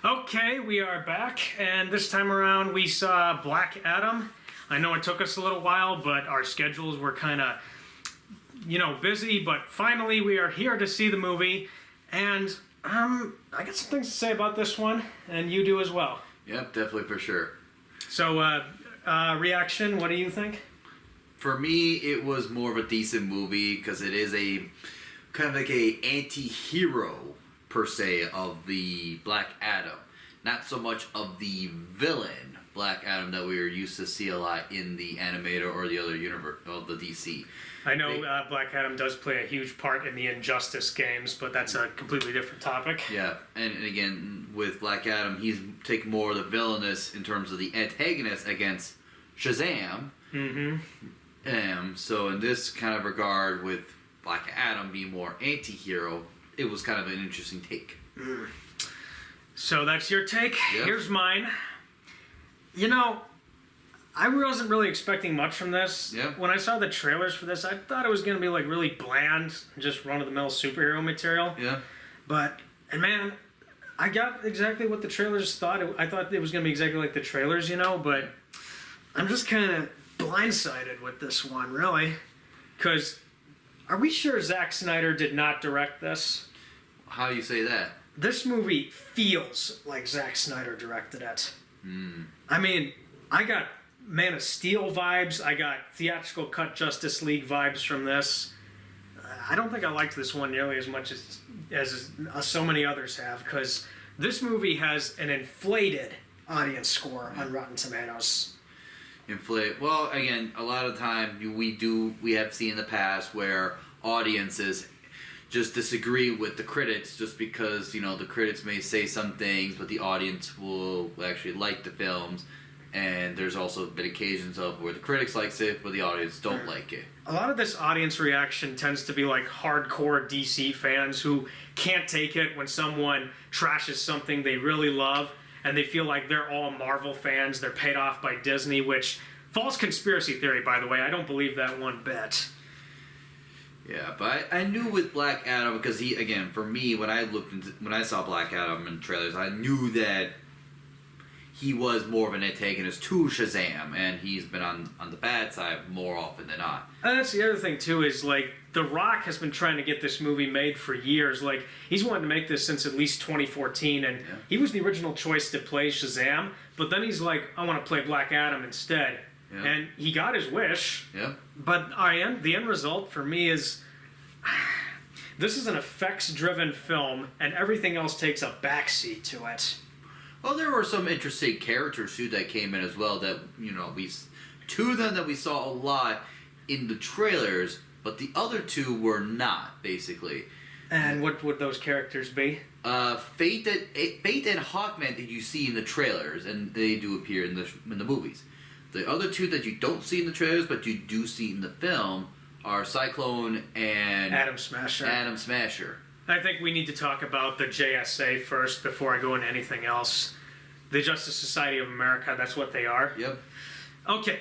Okay, we are back, and this time around we saw Black Adam. I know it took us a little while, but our schedules were kind of, busy, but finally we are here to see the movie, and I got some things to say about this one, and you do as well. Yep, definitely for sure. So, reaction, what do you think? For me, it was more of a decent movie because it is a kind of like a anti-hero per se of the Black Adam, not so much of the villain Black Adam that we are used to see a lot in the animator or the other universe of the DC. I know Black Adam does play a huge part in the Injustice games, but that's a completely different topic. Yeah, and again, with Black Adam, he's taking more of the villainous in terms of the antagonist against Shazam. Mm-hmm. So in this kind of regard, with Black Adam being more anti-hero, it was kind of an interesting take. So that's your take. Yep. Here's mine. I wasn't really expecting much from this. Yep. When I saw the trailers for this, I thought it was going to be like really bland, just run-of-the-mill superhero material. Yeah. And man, I got exactly what the trailers thought. I thought it was going to be exactly like the trailers, but I'm just kind of blindsided with this one, really. Because are we sure Zack Snyder did not direct this? How do you say that? This movie feels like Zack Snyder directed it. I mean, I got Man of Steel vibes. I got theatrical cut Justice League vibes from this. I don't think I liked this one nearly as much as so many others have, because this movie has an inflated audience score on Rotten Tomatoes. Well, again, a lot of time we have seen in the past where audiences just disagree with the critics just because the critics may say some things, but the audience will actually like the films. And there's also been occasions of where the critics likes it, but the audience don't like it. A lot of this audience reaction tends to be like hardcore DC fans who can't take it when someone trashes something they really love, and they feel like they're all Marvel fans. They're paid off by Disney, which false conspiracy theory, by the way. I don't believe that one bit. Yeah, but I knew with Black Adam, because for me, when I saw Black Adam in trailers, I knew that he was more of an antagonist to Shazam, and he's been on the bad side more often than not. And that's the other thing too, is like The Rock has been trying to get this movie made for years. Like, he's wanted to make this since at least 2014, and he was the original choice to play Shazam, but then he's like, I want to play Black Adam instead. Yeah. And he got his wish. Yeah. But the end result for me is, this is an effects-driven film, and everything else takes a backseat to it. Well, there were some interesting characters too that came in as well. That two of them that we saw a lot in the trailers, but the other two were not, basically. And what would those characters be? Fate and Hawkman that you see in the trailers, and they do appear in the movies. The other two that you don't see in the trailers, but you do see in the film, are Cyclone and Atom Smasher. I think we need to talk about the JSA first before I go into anything else. The Justice Society of America, that's what they are. Yep. Okay,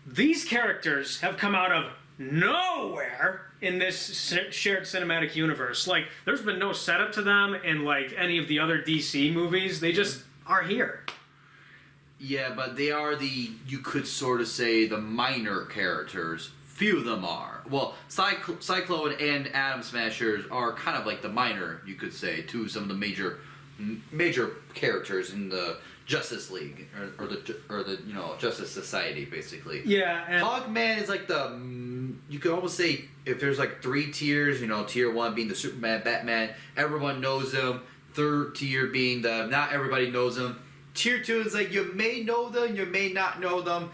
these characters have come out of nowhere in this shared cinematic universe. Like, there's been no setup to them in like any of the other DC movies. They just are here. Yeah, but they are you could sort of say, the minor characters. Few of them are. Well, Cyclone and Atom Smashers are kind of like the minor, you could say, to some of the major characters in the Justice League or the Justice Society, basically. Yeah, and Hawkman is like you could almost say, if there's like 3 tiers, tier 1 being the Superman, Batman, everyone knows them. 3rd tier being not everybody knows them. Tier 2 is like, you may know them, you may not know them.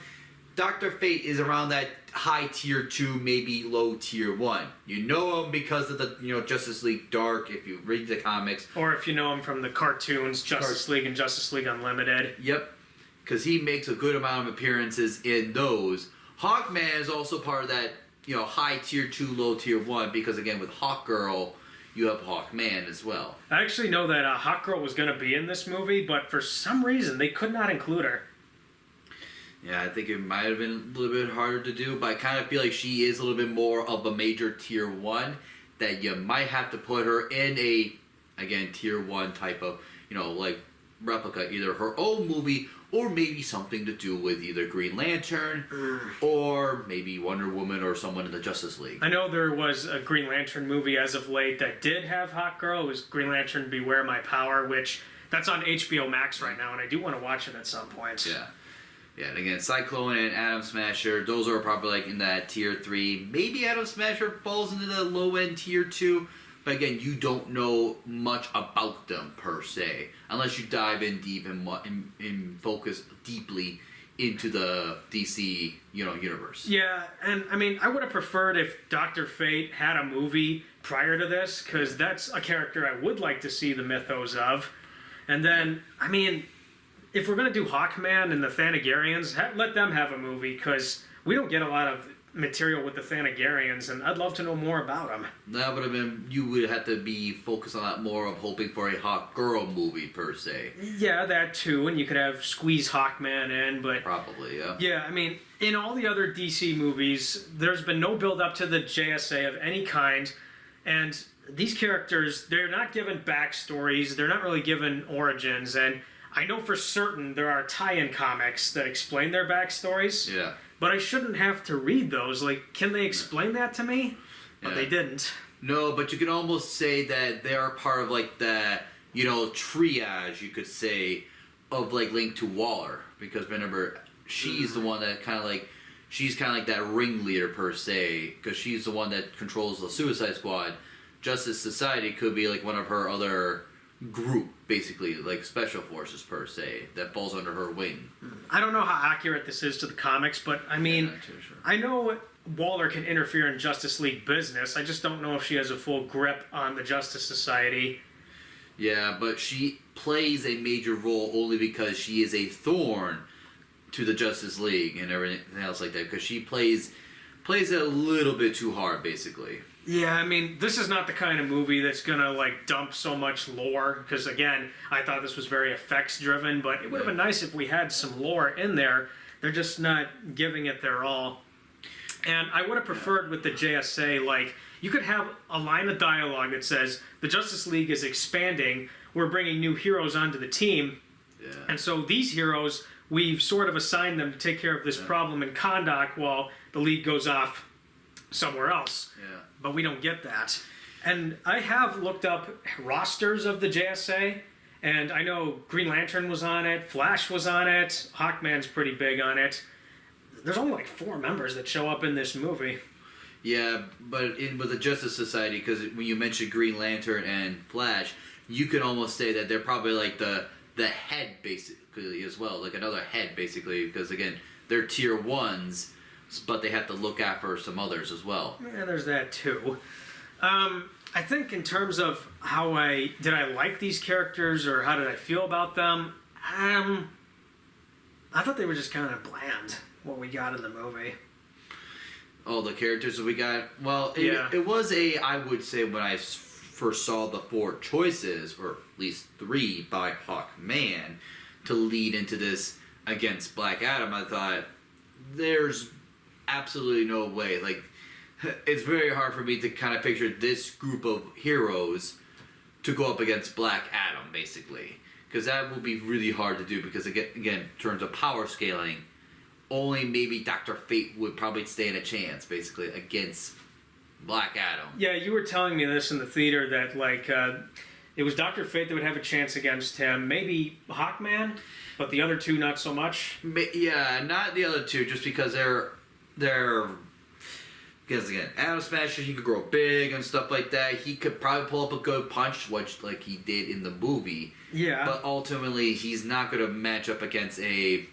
Dr. Fate is around that high tier 2, maybe low tier 1. You know him because of the Justice League Dark, if you read the comics. Or if you know him from the cartoons, Justice League and Justice League Unlimited. Yep, because he makes a good amount of appearances in those. Hawkman is also part of that high tier 2, low tier 1, because again with Hawkgirl, you have Hawkman as well. I actually know that Hawkgirl was going to be in this movie, but for some reason they could not include her. Yeah, I think it might have been a little bit harder to do, but I kind of feel like she is a little bit more of a major tier 1, that you might have to put her in a, again, tier 1 type of, like replica, either her own movie or maybe something to do with either Green Lantern or maybe Wonder Woman or someone in the Justice League. I know there was a Green Lantern movie as of late that did have Hawk Girl. It was Green Lantern Beware My Power, which that's on HBO Max right now, and I do want to watch it at some point. Yeah. Yeah, and again, Cyclone and Atom Smasher, those are probably like in that tier 3. Maybe Atom Smasher falls into the low-end tier 2. But again, you don't know much about them per se, unless you dive in deep and focus deeply into the DC, universe. Yeah, and I mean, I would have preferred if Dr. Fate had a movie prior to this, because that's a character I would like to see the mythos of. And then, I mean, if we're going to do Hawkman and the Thanagarians, let them have a movie, because we don't get a lot of material with the Thanagarians, and I'd love to know more about them. That would have been, you would have to be focused on that more of hoping for a Hawk Girl movie per se. Yeah, that too, and you could have squeeze Hawkman in, but probably, yeah. Yeah, I mean, in all the other DC movies, there's been no build up to the JSA of any kind, and these characters, they're not given backstories, they're not really given origins, and I know for certain there are tie-in comics that explain their backstories. Yeah. But I shouldn't have to read those. Like, can they explain that to me? But they didn't. No, but you can almost say that they are part of, like, the, triage, you could say, of, like, Link to Waller. Because, remember, she's the one that kind of, like, she's kind of like that ringleader, per se. Because she's the one that controls the Suicide Squad. Justice Society could be, like, one of her other group, basically, like special forces per se, that falls under her wing. I don't know how accurate this is to the comics, but I mean, Yeah, not too sure. I know Waller can interfere in Justice League business. I just don't know if she has a full grip on the Justice Society. Yeah, but she plays a major role only because she is a thorn to the Justice League and everything else like that, because she plays it a little bit too hard, basically. Yeah, I mean, this is not the kind of movie that's gonna, like, dump so much lore, because, again, I thought this was very effects-driven, but it would have been nice if we had some lore in there. They're just not giving it their all. And I would have preferred with the JSA, like, you could have a line of dialogue that says, the Justice League is expanding, we're bringing new heroes onto the team, and so these heroes, we've sort of assigned them to take care of this problem in Kahndaq while the League goes off somewhere else. Yeah. But we don't get that. And I have looked up rosters of the JSA, and I know Green Lantern was on it, Flash was on it, Hawkman's pretty big on it. There's only like 4 members that show up in this movie. Yeah, but with the Justice Society, because when you mentioned Green Lantern and Flash, you can almost say that they're probably like the head, basically, as well. Like another head, basically, because, again, they're tier 1s, but they have to look after some others as well. Yeah, there's that too. I think in terms of how I like these characters or how did I feel about them, I thought they were just kind of bland, what we got in the movie. Oh, the characters that we got? Well, Yeah. it was I would say, when I first saw the 4 choices, or at least 3 by Hawkman, to lead into this against Black Adam, I thought, there's absolutely no way. Like, it's very hard for me to kind of picture this group of heroes to go up against Black Adam, basically. Because that will be really hard to do, because, again, in terms of power scaling, only maybe Dr. Fate would probably stand a chance, basically, against Black Adam. Yeah, you were telling me this in the theater that, like, it was Dr. Fate that would have a chance against him. Maybe Hawkman, but the other 2 not so much. Yeah, not the other 2, just because they're because, again, Atom Smasher, he could grow big and stuff like that. He could probably pull up a good punch, which, like, he did in the movie. Yeah. But ultimately, he's not going to match up against a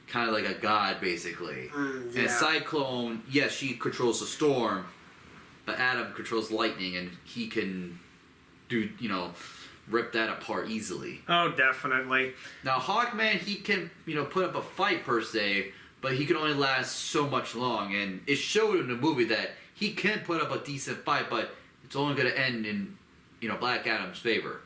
kind of like a god, basically. Yeah. And Cyclone, yes, she controls the storm, but Adam controls lightning, and he can do, rip that apart easily. Oh, definitely. Now, Hawkman, he can, put up a fight per se, but he can only last so much long, and it showed in the movie that he can put up a decent fight, but it's only going to end in, Black Adam's favor.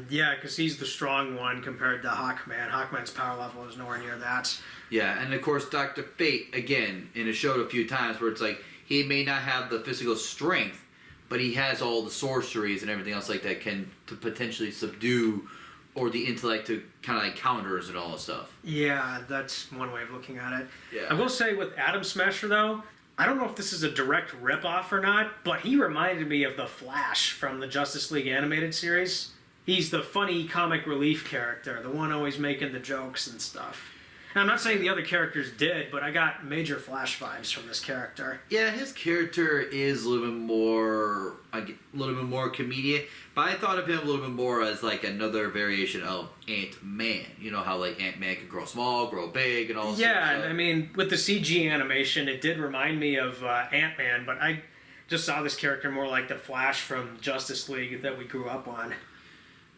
Yeah, because he's the strong one compared to Hawkman. Hawkman's power level is nowhere near that. Yeah, and of course, Dr. Fate, again, and it showed a few times where it's like, he may not have the physical strength, but he has all the sorceries and everything else like that to potentially subdue or the intellect to kind of like counters and all that stuff. Yeah, that's one way of looking at it. Yeah. I will say with Atom Smasher, though, I don't know if this is a direct ripoff or not, but he reminded me of the Flash from the Justice League animated series. He's the funny comic relief character, the one always making the jokes and stuff. And I'm not saying the other characters did, but I got major Flash vibes from this character. Yeah, his character is a little bit more, comedic, but I thought of him a little bit more as like another variation of Ant-Man. You know how like Ant-Man can grow small, grow big, and all. Yeah, and I mean with the CG animation, it did remind me of Ant-Man, but I just saw this character more like the Flash from Justice League that we grew up on.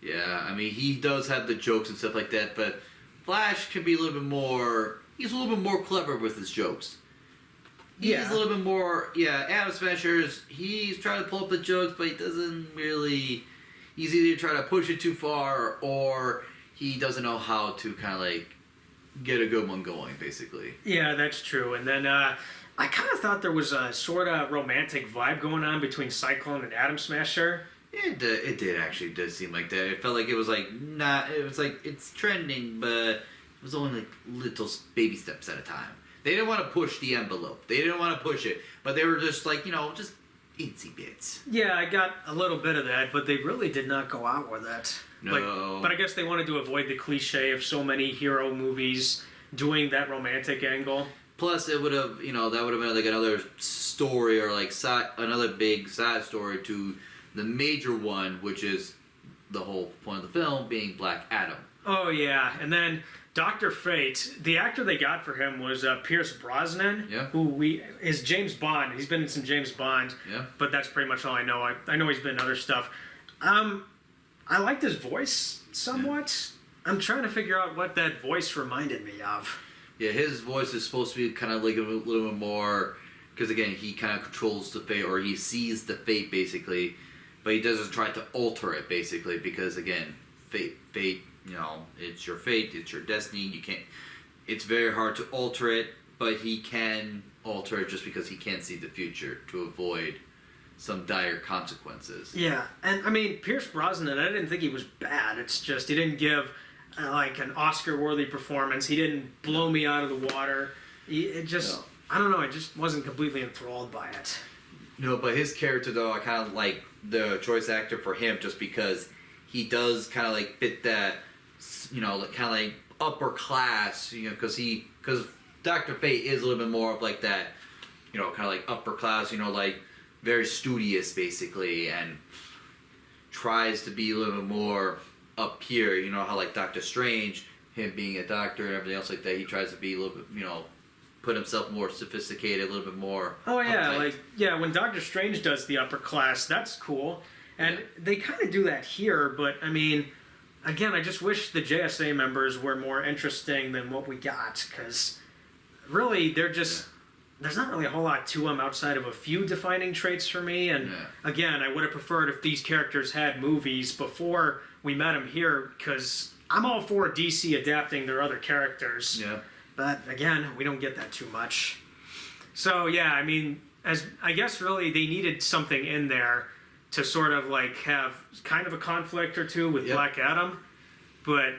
Yeah, I mean he does have the jokes and stuff like that, but Flash can be a little bit more. He's a little bit more clever with his jokes. He's a little bit more. Yeah, Atom Smashers. He's trying to pull up the jokes, but he doesn't really. He's either trying to push it too far, or he doesn't know how to kind of like get a good one going, basically. Yeah, that's true. And then I kind of thought there was a sort of romantic vibe going on between Cyclone and Atom Smasher. It did seem like that. It felt like it was like not. It was like it's trending, but it was only like little baby steps at a time. They didn't want to push the envelope. They didn't want to push it, but they were just like just itsy bits. Yeah, I got a little bit of that, but they really did not go out with it. No. But I guess they wanted to avoid the cliche of so many hero movies doing that romantic angle. Plus, it would have that would have been like another story or like another big side story to the major one, which is the whole point of the film being Black Adam. Oh yeah, and then Dr. Fate, the actor they got for him was Pierce Brosnan, who is James Bond. He's been in some James Bond, but that's pretty much all I know. I know he's been in other stuff. I liked his voice somewhat. I'm trying to figure out what that voice reminded me of. Yeah, his voice is supposed to be kind of like a little bit more, because again, he kind of controls the fate, or he sees the fate basically, but he doesn't try to alter it basically, because again, fate, it's your fate, it's your destiny. You can't. It's very hard to alter it, but he can alter it just because he can't see the future to avoid some dire consequences. Yeah, and I mean Pierce Brosnan, I didn't think he was bad. It's just he didn't give like an Oscar-worthy performance. He didn't blow me out of the water. I don't know. I just wasn't completely enthralled by it. No, but his character though, I kind of like the choice actor for him just because he does kind of like fit that, like kind of like upper class, because Dr. Fate is a little bit more of like that, kind of like upper class, like very studious basically, and tries to be a little bit more up here. You know how like Doctor Strange, him being a doctor and everything else like that, he tries to be a little bit, put himself more sophisticated, a little bit more. Oh yeah, uptight. When Doctor Strange does the upper class, that's cool, and they kind of do that here. But I mean, again, I just wish the JSA members were more interesting than what we got, because really they're just. There's not really a whole lot to them outside of a few defining traits for me. And again, I would have preferred if these characters had movies before we met them here, because I'm all for DC adapting their other characters. Yeah. But again, we don't get that too much. So yeah, I mean, I guess really they needed something in there to sort of like have kind of a conflict or two with Black Adam. But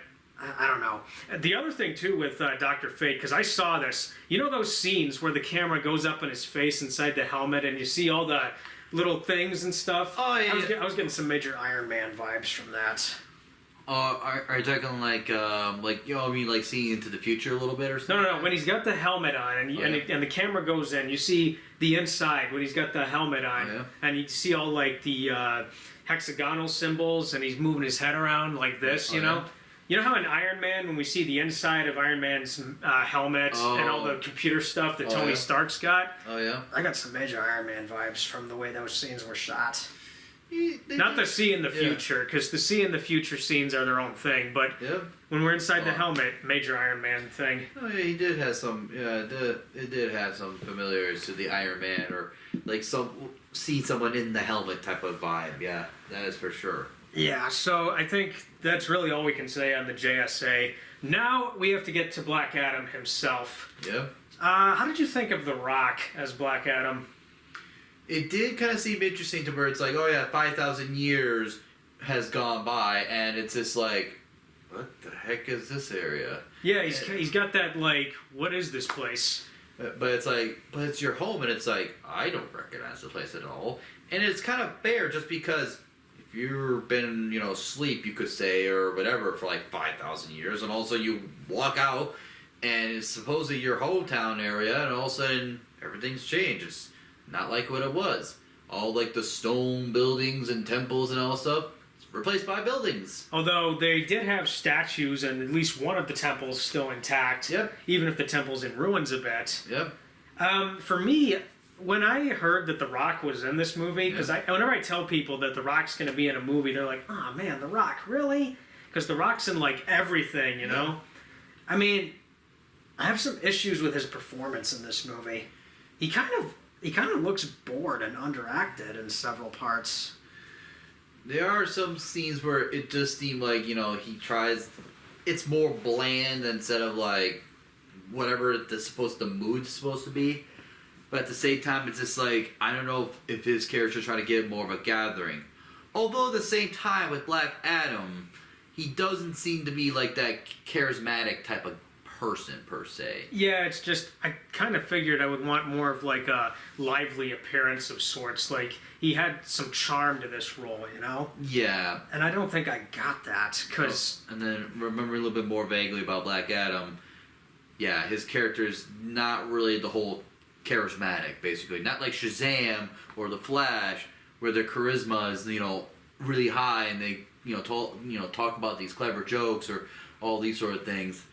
I don't know. The other thing too with Dr. Fate, because I saw this, those scenes where the camera goes up in his face inside the helmet and you see all the little things and stuff. Oh yeah. I was getting some major Iron Man vibes from that. Are you talking like seeing into the future a little bit or something? No. When he's got the helmet on and the camera goes in, you see the inside when he's got the helmet on, and you see all like the hexagonal symbols, and he's moving his head around like this. You know how in Iron Man, when we see the inside of Iron Man's helmet and all the computer stuff that Tony Stark's got? Oh, yeah? I got some major Iron Man vibes from the way those scenes were shot. Not the see in the future, because the see in the future scenes are their own thing, but when we're inside the helmet, major Iron Man thing. Oh, yeah, he did have some, it did have some familiarities to the Iron Man, or like see someone in the helmet type of vibe, yeah, that is for sure. Yeah, so I think that's really all we can say on the JSA. Now we have to get to Black Adam himself. Yeah. How did you think of The Rock as Black Adam? It did kind of seem interesting to where it's like, 5,000 years has gone by, and it's just like, what the heck is this area? Yeah, he's got that, like, what is this place? But it's like, but it's your home, and it's like, I don't recognize the place at all. And it's kind of fair, just because if you've been, asleep, you could say, or whatever, for like 5,000 years, and also you walk out, and it's supposedly your hometown area, and all of a sudden, everything's changed. It's not like what it was. All like the stone buildings and temples and all stuff, it's replaced by buildings. Although they did have statues, and at least one of the temples still intact. Yep. Even if the temple's in ruins a bit. Yep. For me, when I heard that The Rock was in this movie, because whenever I tell people that The Rock's going to be in a movie, they're like, "Oh man, The Rock, really?" Because The Rock's in like everything, you know. I mean, I have some issues with his performance in this movie. He kind of looks bored and underacted in several parts. There are some scenes where it just seemed like, he tries... It's more bland instead of, like, whatever the mood's supposed to be. But at the same time, it's just like, I don't know if his character's trying to get more of a gathering. Although at the same time, with Black Adam, he doesn't seem to be, like, that charismatic type of person, per se. Yeah, it's just, I kind of figured I would want more of like a lively appearance of sorts. Like, he had some charm to this role, Yeah. And I don't think I got that, because... And then, remember a little bit more vaguely about Black Adam, yeah, his character's not really the whole charismatic, basically. Not like Shazam or The Flash, where their charisma is, really high, and they, talk about these clever jokes or all these sort of things.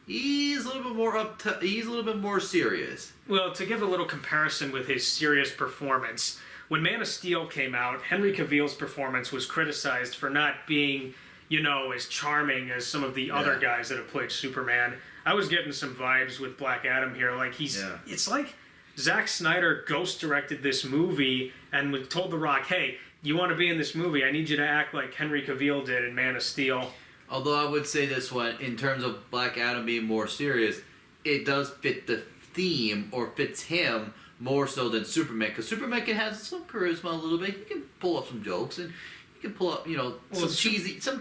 He's a little bit more he's a little bit more serious. Well, to give a little comparison with his serious performance, when Man of Steel came out, Henry Cavill's performance was criticized for not being, as charming as some of the other guys that have played Superman. I was getting some vibes with Black Adam here. Like, it's like Zack Snyder ghost directed this movie and told The Rock, "Hey, you want to be in this movie? I need you to act like Henry Cavill did in Man of Steel." Although I would say this one, in terms of Black Adam being more serious, it does fit the theme, or fits him, more so than Superman. Because Superman can have some charisma a little bit. He can pull up some jokes, and he can pull up, some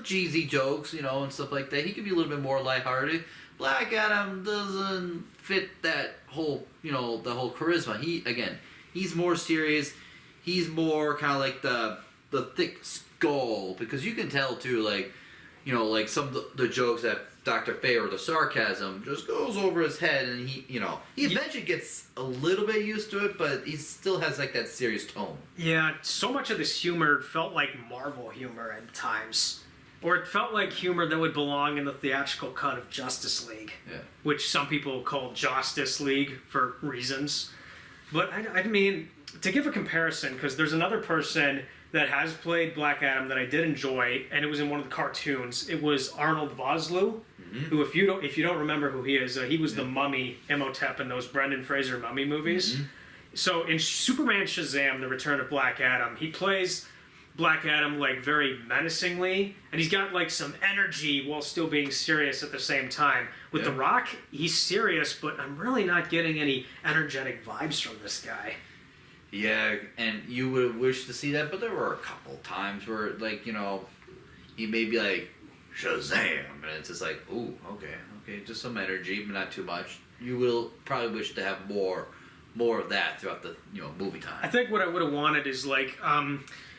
cheesy jokes, and stuff like that. He can be a little bit more lighthearted. Black Adam doesn't fit that whole, the whole charisma. He's more serious. He's more kind of like the thick skull, because you can tell too, like, some of the jokes that Dr. Fay, or the sarcasm, just goes over his head, and he eventually gets a little bit used to it, but he still has, like, that serious tone. Yeah, so much of this humor felt like Marvel humor at times. Or it felt like humor that would belong in the theatrical cut of Justice League. Yeah. Which some people call Justice League for reasons. But, I mean, to give a comparison, because there's another person that has played Black Adam that I did enjoy, and it was in one of the cartoons. It was Arnold Vosloo, who, if you don't remember who he is, he was the Mummy Imhotep in those Brendan Fraser Mummy movies. So in Superman Shazam: The Return of Black Adam, he plays Black Adam like very menacingly, and he's got like some energy while still being serious at the same time. With The Rock, he's serious, but I'm really not getting any energetic vibes from this guy. Yeah, and you would wish to see that, but there were a couple times where, like, he may be like, Shazam, and it's just like, ooh, okay, just some energy, but not too much. You will probably wish to have more of that throughout the, movie time. I think what I would have wanted is, like,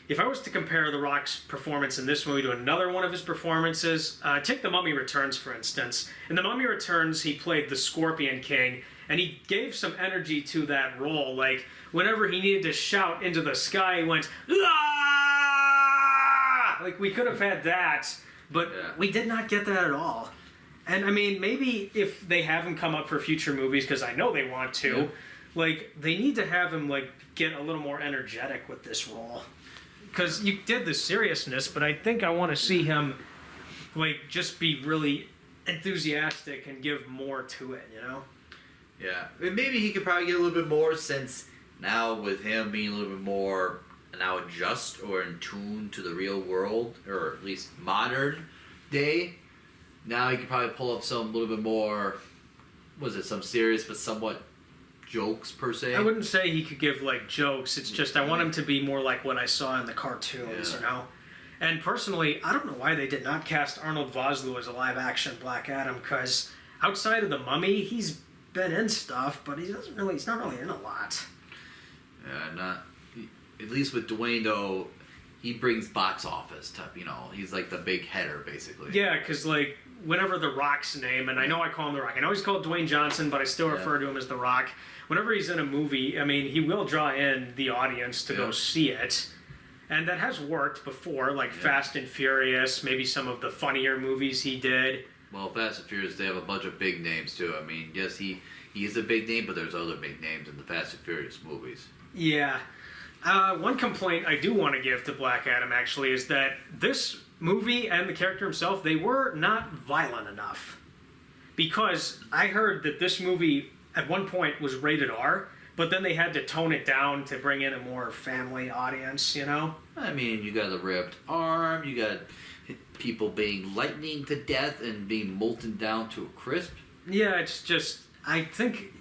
if I was to compare The Rock's performance in this movie to another one of his performances, take The Mummy Returns, for instance. In The Mummy Returns, he played the Scorpion King, and he gave some energy to that role. Like, whenever he needed to shout into the sky, he went, "Ah!" Like, we could have had that, but we did not get that at all. And, I mean, maybe if they have him come up for future movies, because I know they want to, like, they need to have him, like, get a little more energetic with this role. Because you did the seriousness, but I think I want to see him, like, just be really enthusiastic and give more to it, Yeah, and maybe he could probably get a little bit more, since now with him being a little bit more now adjust or in tune to the real world, or at least modern day, now he could probably pull up some little bit more, some serious but somewhat jokes per se. I wouldn't say he could give like jokes. It's just I want him to be more like what I saw in the cartoons, And personally, I don't know why they did not cast Arnold Vosloo as a live-action Black Adam, because outside of The Mummy, he's been in stuff, but he's not really in a lot. Yeah, at least with Dwayne, though, he brings box office type, he's like the big header, basically. Yeah, because, like, whenever The Rock's name, and I know I call him The Rock, I know he's called Dwayne Johnson, but I still refer to him as The Rock. Whenever he's in a movie, I mean, he will draw in the audience to go see it. And that has worked before, like Fast and Furious, maybe some of the funnier movies he did. Well, Fast and Furious, they have a bunch of big names, too. I mean, yes, he is a big name, but there's other big names in the Fast and Furious movies. Yeah. One complaint I do want to give to Black Adam, actually, is that this movie and the character himself, they were not violent enough. Because I heard that this movie, at one point, was rated R, but then they had to tone it down to bring in a more family audience, I mean, you got a ripped arm, you got people being lightning to death and being molten down to a crisp. Yeah, it's just, I think,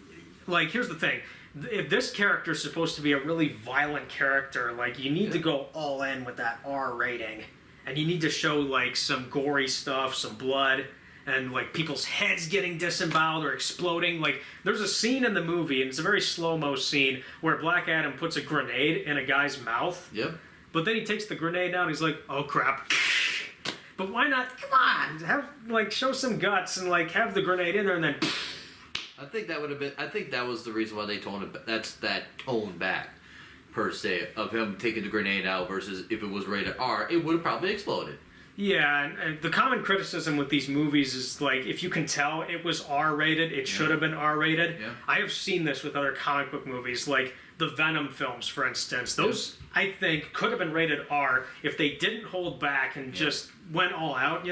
like, here's the thing. If this character is supposed to be a really violent character, like, you need to go all in with that R rating. And you need to show, like, some gory stuff, some blood, and, like, people's heads getting disemboweled or exploding. Like, there's a scene in the movie, and it's a very slow-mo scene, where Black Adam puts a grenade in a guy's mouth. Yep. But then he takes the grenade down, and he's like, oh, crap. But why not, come on, show some guts and, have the grenade in there, and then... I think that was the reason why they toned it. That's that tone back, per se, of him taking the grenade out versus if it was rated R, it would have probably exploded. Yeah, and the common criticism with these movies is, like, if you can tell it was R-rated, it should have been R-rated. Yeah. I have seen this with other comic book movies, like the Venom films, for instance. Those, I think, could have been rated R if they didn't hold back and just went all out,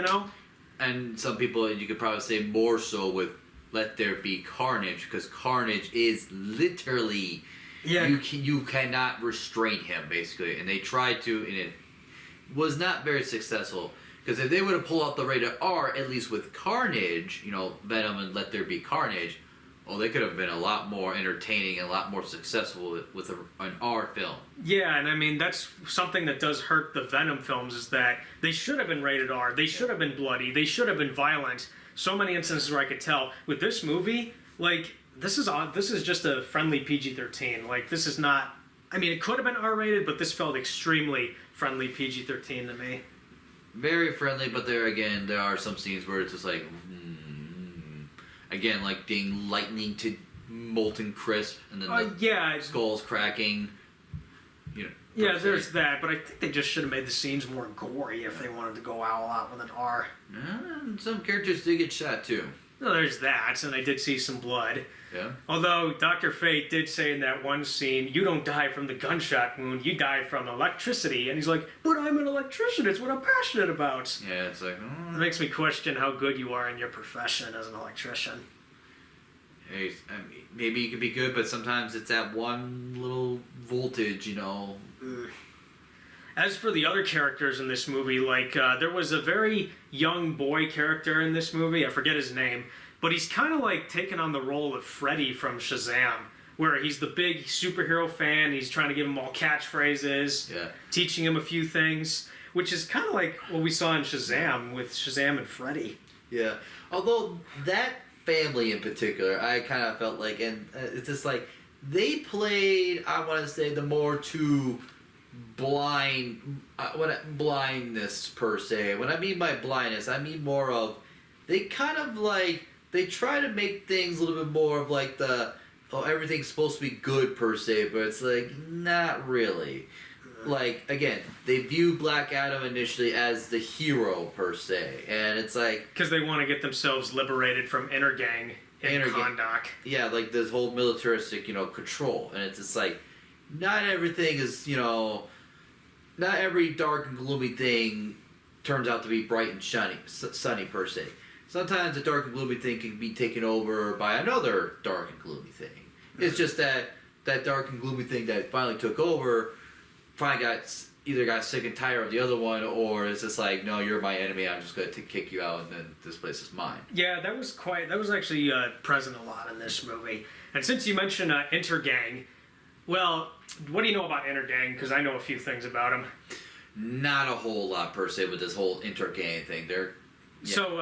And some people, you could probably say more so with Let There Be Carnage, because Carnage is literally... Yeah. You cannot restrain him, basically. And they tried to, and it was not very successful. Because if they would have pulled out the rated R, at least with Carnage, Venom and Let There Be Carnage, they could have been a lot more entertaining and a lot more successful with an R film. Yeah, and I mean, that's something that does hurt the Venom films, is that they should have been rated R, they should have been bloody, they should have been violent. So many instances where I could tell. With this movie, this is just a friendly PG-13. This is not... I mean, it could have been R-rated, but this felt extremely friendly PG-13 to me. Very friendly, but there are some scenes where it's just like... Again, like being lightning to molten crisp, and then the skulls cracking. Yeah, there's that, but I think they just should have made the scenes more gory if they wanted to go all out with an R. Some characters did get shot, too. No, there's that, and I did see some blood. Yeah. Although Dr. Fate did say in that one scene, you don't die from the gunshot wound, you die from electricity. And he's like, but I'm an electrician, it's what I'm passionate about. Yeah, it's like... It makes me question how good you are in your profession as an electrician. Hey, I mean, maybe you could be good, but sometimes it's that one little voltage, As for the other characters in this movie, there was a very young boy character in this movie, I forget his name, but he's kind of taken on the role of Freddy from Shazam, where he's the big superhero fan, he's trying to give him all catchphrases, teaching him a few things, which is kind of like what we saw in Shazam with Shazam and Freddy. Yeah, although that family in particular, I kind of felt like, and it's just like, they played, I want to say, the more to... blindness per se. When I mean by blindness, I mean more of they kind of they try to make things a little bit more of everything's supposed to be good per se, but it's not really. Again, they view Black Adam initially as the hero per se, and it's because they want to get themselves liberated from Intergang in Kahndaq. Yeah, this whole militaristic control, and it's just not everything is, not every dark and gloomy thing turns out to be bright and sunny per se. Sometimes a dark and gloomy thing can be taken over by another dark and gloomy thing. It's just that dark and gloomy thing that finally took over finally either got sick and tired of the other one, or it's just no, you're my enemy, I'm just going to kick you out and then this place is mine. Yeah, that was actually present a lot in this movie. And since you mentioned Intergang, well, what do you know about Intergang? Because I know a few things about them. not a whole lot per se with this whole intergang thing. So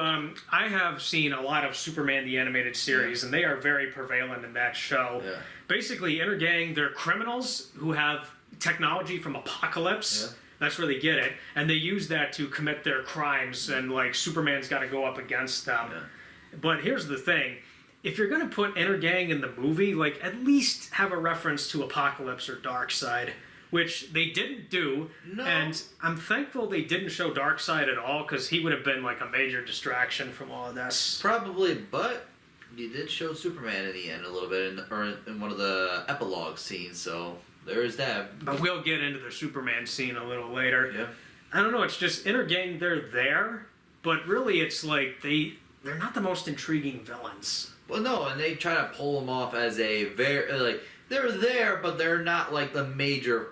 I have seen a lot of Superman the Animated Series, and they are very prevalent in that show. Yeah. Basically, intergang, they're criminals who have technology from Apocalypse. Yeah. That's where they get it, and they use that to commit their crimes, and like Superman's got to go up against them. Yeah. But here's the thing. If you're going to put intergang in the movie, like at least have a reference to Apocalypse or Darkseid, which they didn't do. No. And I'm thankful they didn't show Darkseid at all, because he would have been like a major distraction from all of this. Probably, but you did show Superman in the end a little bit, in one of the epilogue scenes, so there is that. But we'll get into the Superman scene a little later. Yeah. I don't know, it's just intergang, they're there, but really it's like they're not the most intriguing villains. Well, no, and they try to pull them off as a very like they're there, but they're not like the major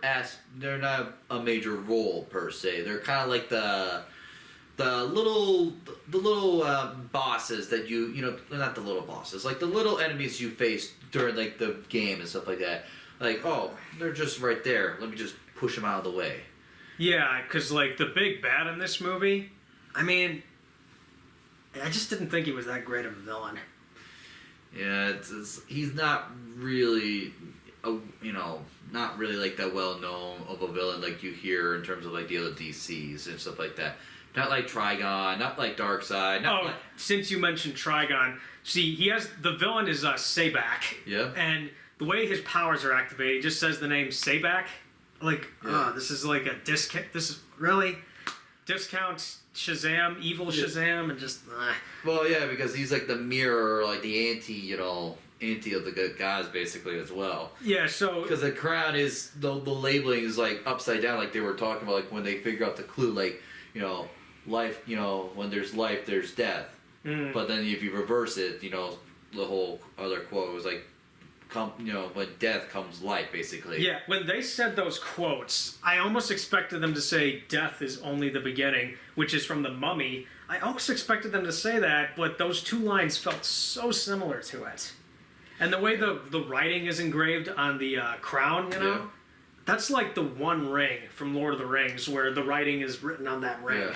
they're not a major role per se. They're kind of like the little bosses that you know, not the little bosses, like the little enemies you face during like the game and stuff like that. Like, oh, they're just right there. Let me just push them out of the way. Yeah, because like the big bad in this movie, I mean, I just didn't think he was that great of a villain. Yeah, he's not really, not really like that well known of a villain like you hear in terms of like the other DCs and stuff like that. Not like Trigon, not like Darkseid. Since you mentioned Trigon, see, the villain is Sabak. Yeah. And the way his powers are activated, he just says the name Sabak. Like, this is like a discount. This is really discount Shazam, evil Shazam, and just. Well, yeah, because he's like the mirror, like the anti of the good guys, basically as well. Yeah. So. Because the crown is the labeling is like upside down, like they were talking about, like when they figure out the clue, like life. When there's life, there's death. Mm. But then if you reverse it, the whole other quote was like. When death comes life, basically. Yeah, when they said those quotes, I almost expected them to say death is only the beginning, which is from The Mummy. I almost expected them to say that, but those two lines felt so similar to it. And the way the writing is engraved on the crown, Yeah. that's like the One Ring from Lord of the Rings, where the writing is written on that ring. Yeah.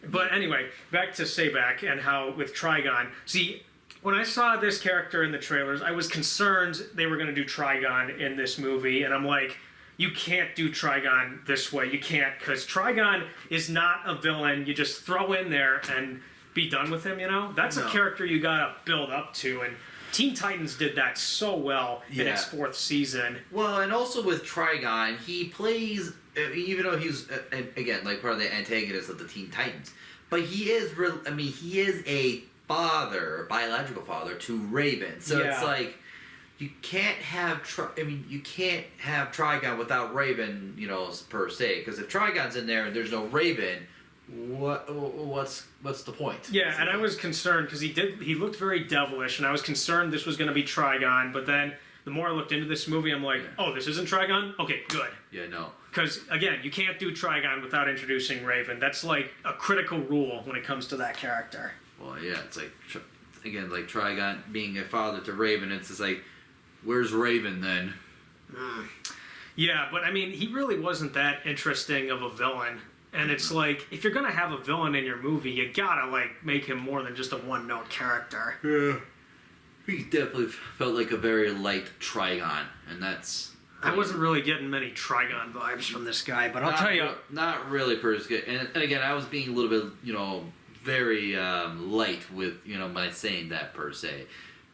But anyway, back to Sabak and how with Trigon. See, when I saw this character in the trailers, I was concerned they were going to do Trigon in this movie, and I'm like, you can't do Trigon this way. You can't, because Trigon is not a villain you just throw in there and be done with him, That's a character you got to build up to, and Teen Titans did that so well in its 4th season. Well, and also with Trigon, he plays, even though he's, again, like part of the antagonist of the Teen Titans, but he is a biological father to Raven. So it's like you can't have Trigon without Raven, per se. Because if Trigon's in there and there's no Raven, what's the point? Yeah, and I was concerned because he looked very devilish, and I was concerned this was going to be Trigon. But then the more I looked into this movie, I'm like, oh, this isn't Trigon? Okay, good. Yeah, no. Because, again, you can't do Trigon without introducing Raven. That's like a critical rule when it comes to that character. Well, yeah, it's like, again, like Trigon being a father to Raven, it's just like, where's Raven then? Yeah, but I mean, he really wasn't that interesting of a villain. And it's like, if you're going to have a villain in your movie, you gotta, like, make him more than just a one-note character. Yeah. He definitely felt like a very light Trigon, and that's... I wasn't really getting many Trigon vibes from this guy, but I'll tell you... Not really, per se. And again, I was being a little bit, very light with, by saying that, per se.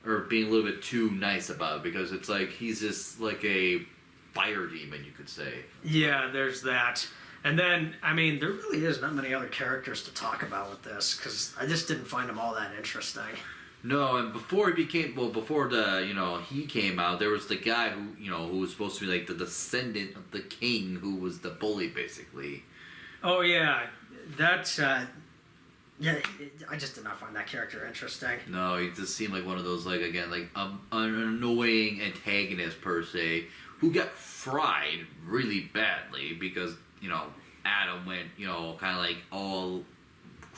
Or being a little bit too nice about it, because it's like, he's just like a fire demon, you could say. Yeah, there's that. And then, I mean, there really is not many other characters to talk about with this, because I just didn't find them all that interesting. No, and before he came out, there was the guy who was supposed to be like the descendant of the king, who was the bully, basically. Oh, yeah. That's, I just did not find that character interesting. No, he just seemed like one of those, like, again, like, an annoying antagonist, per se, who got fried really badly because, Adam went, kind of like all...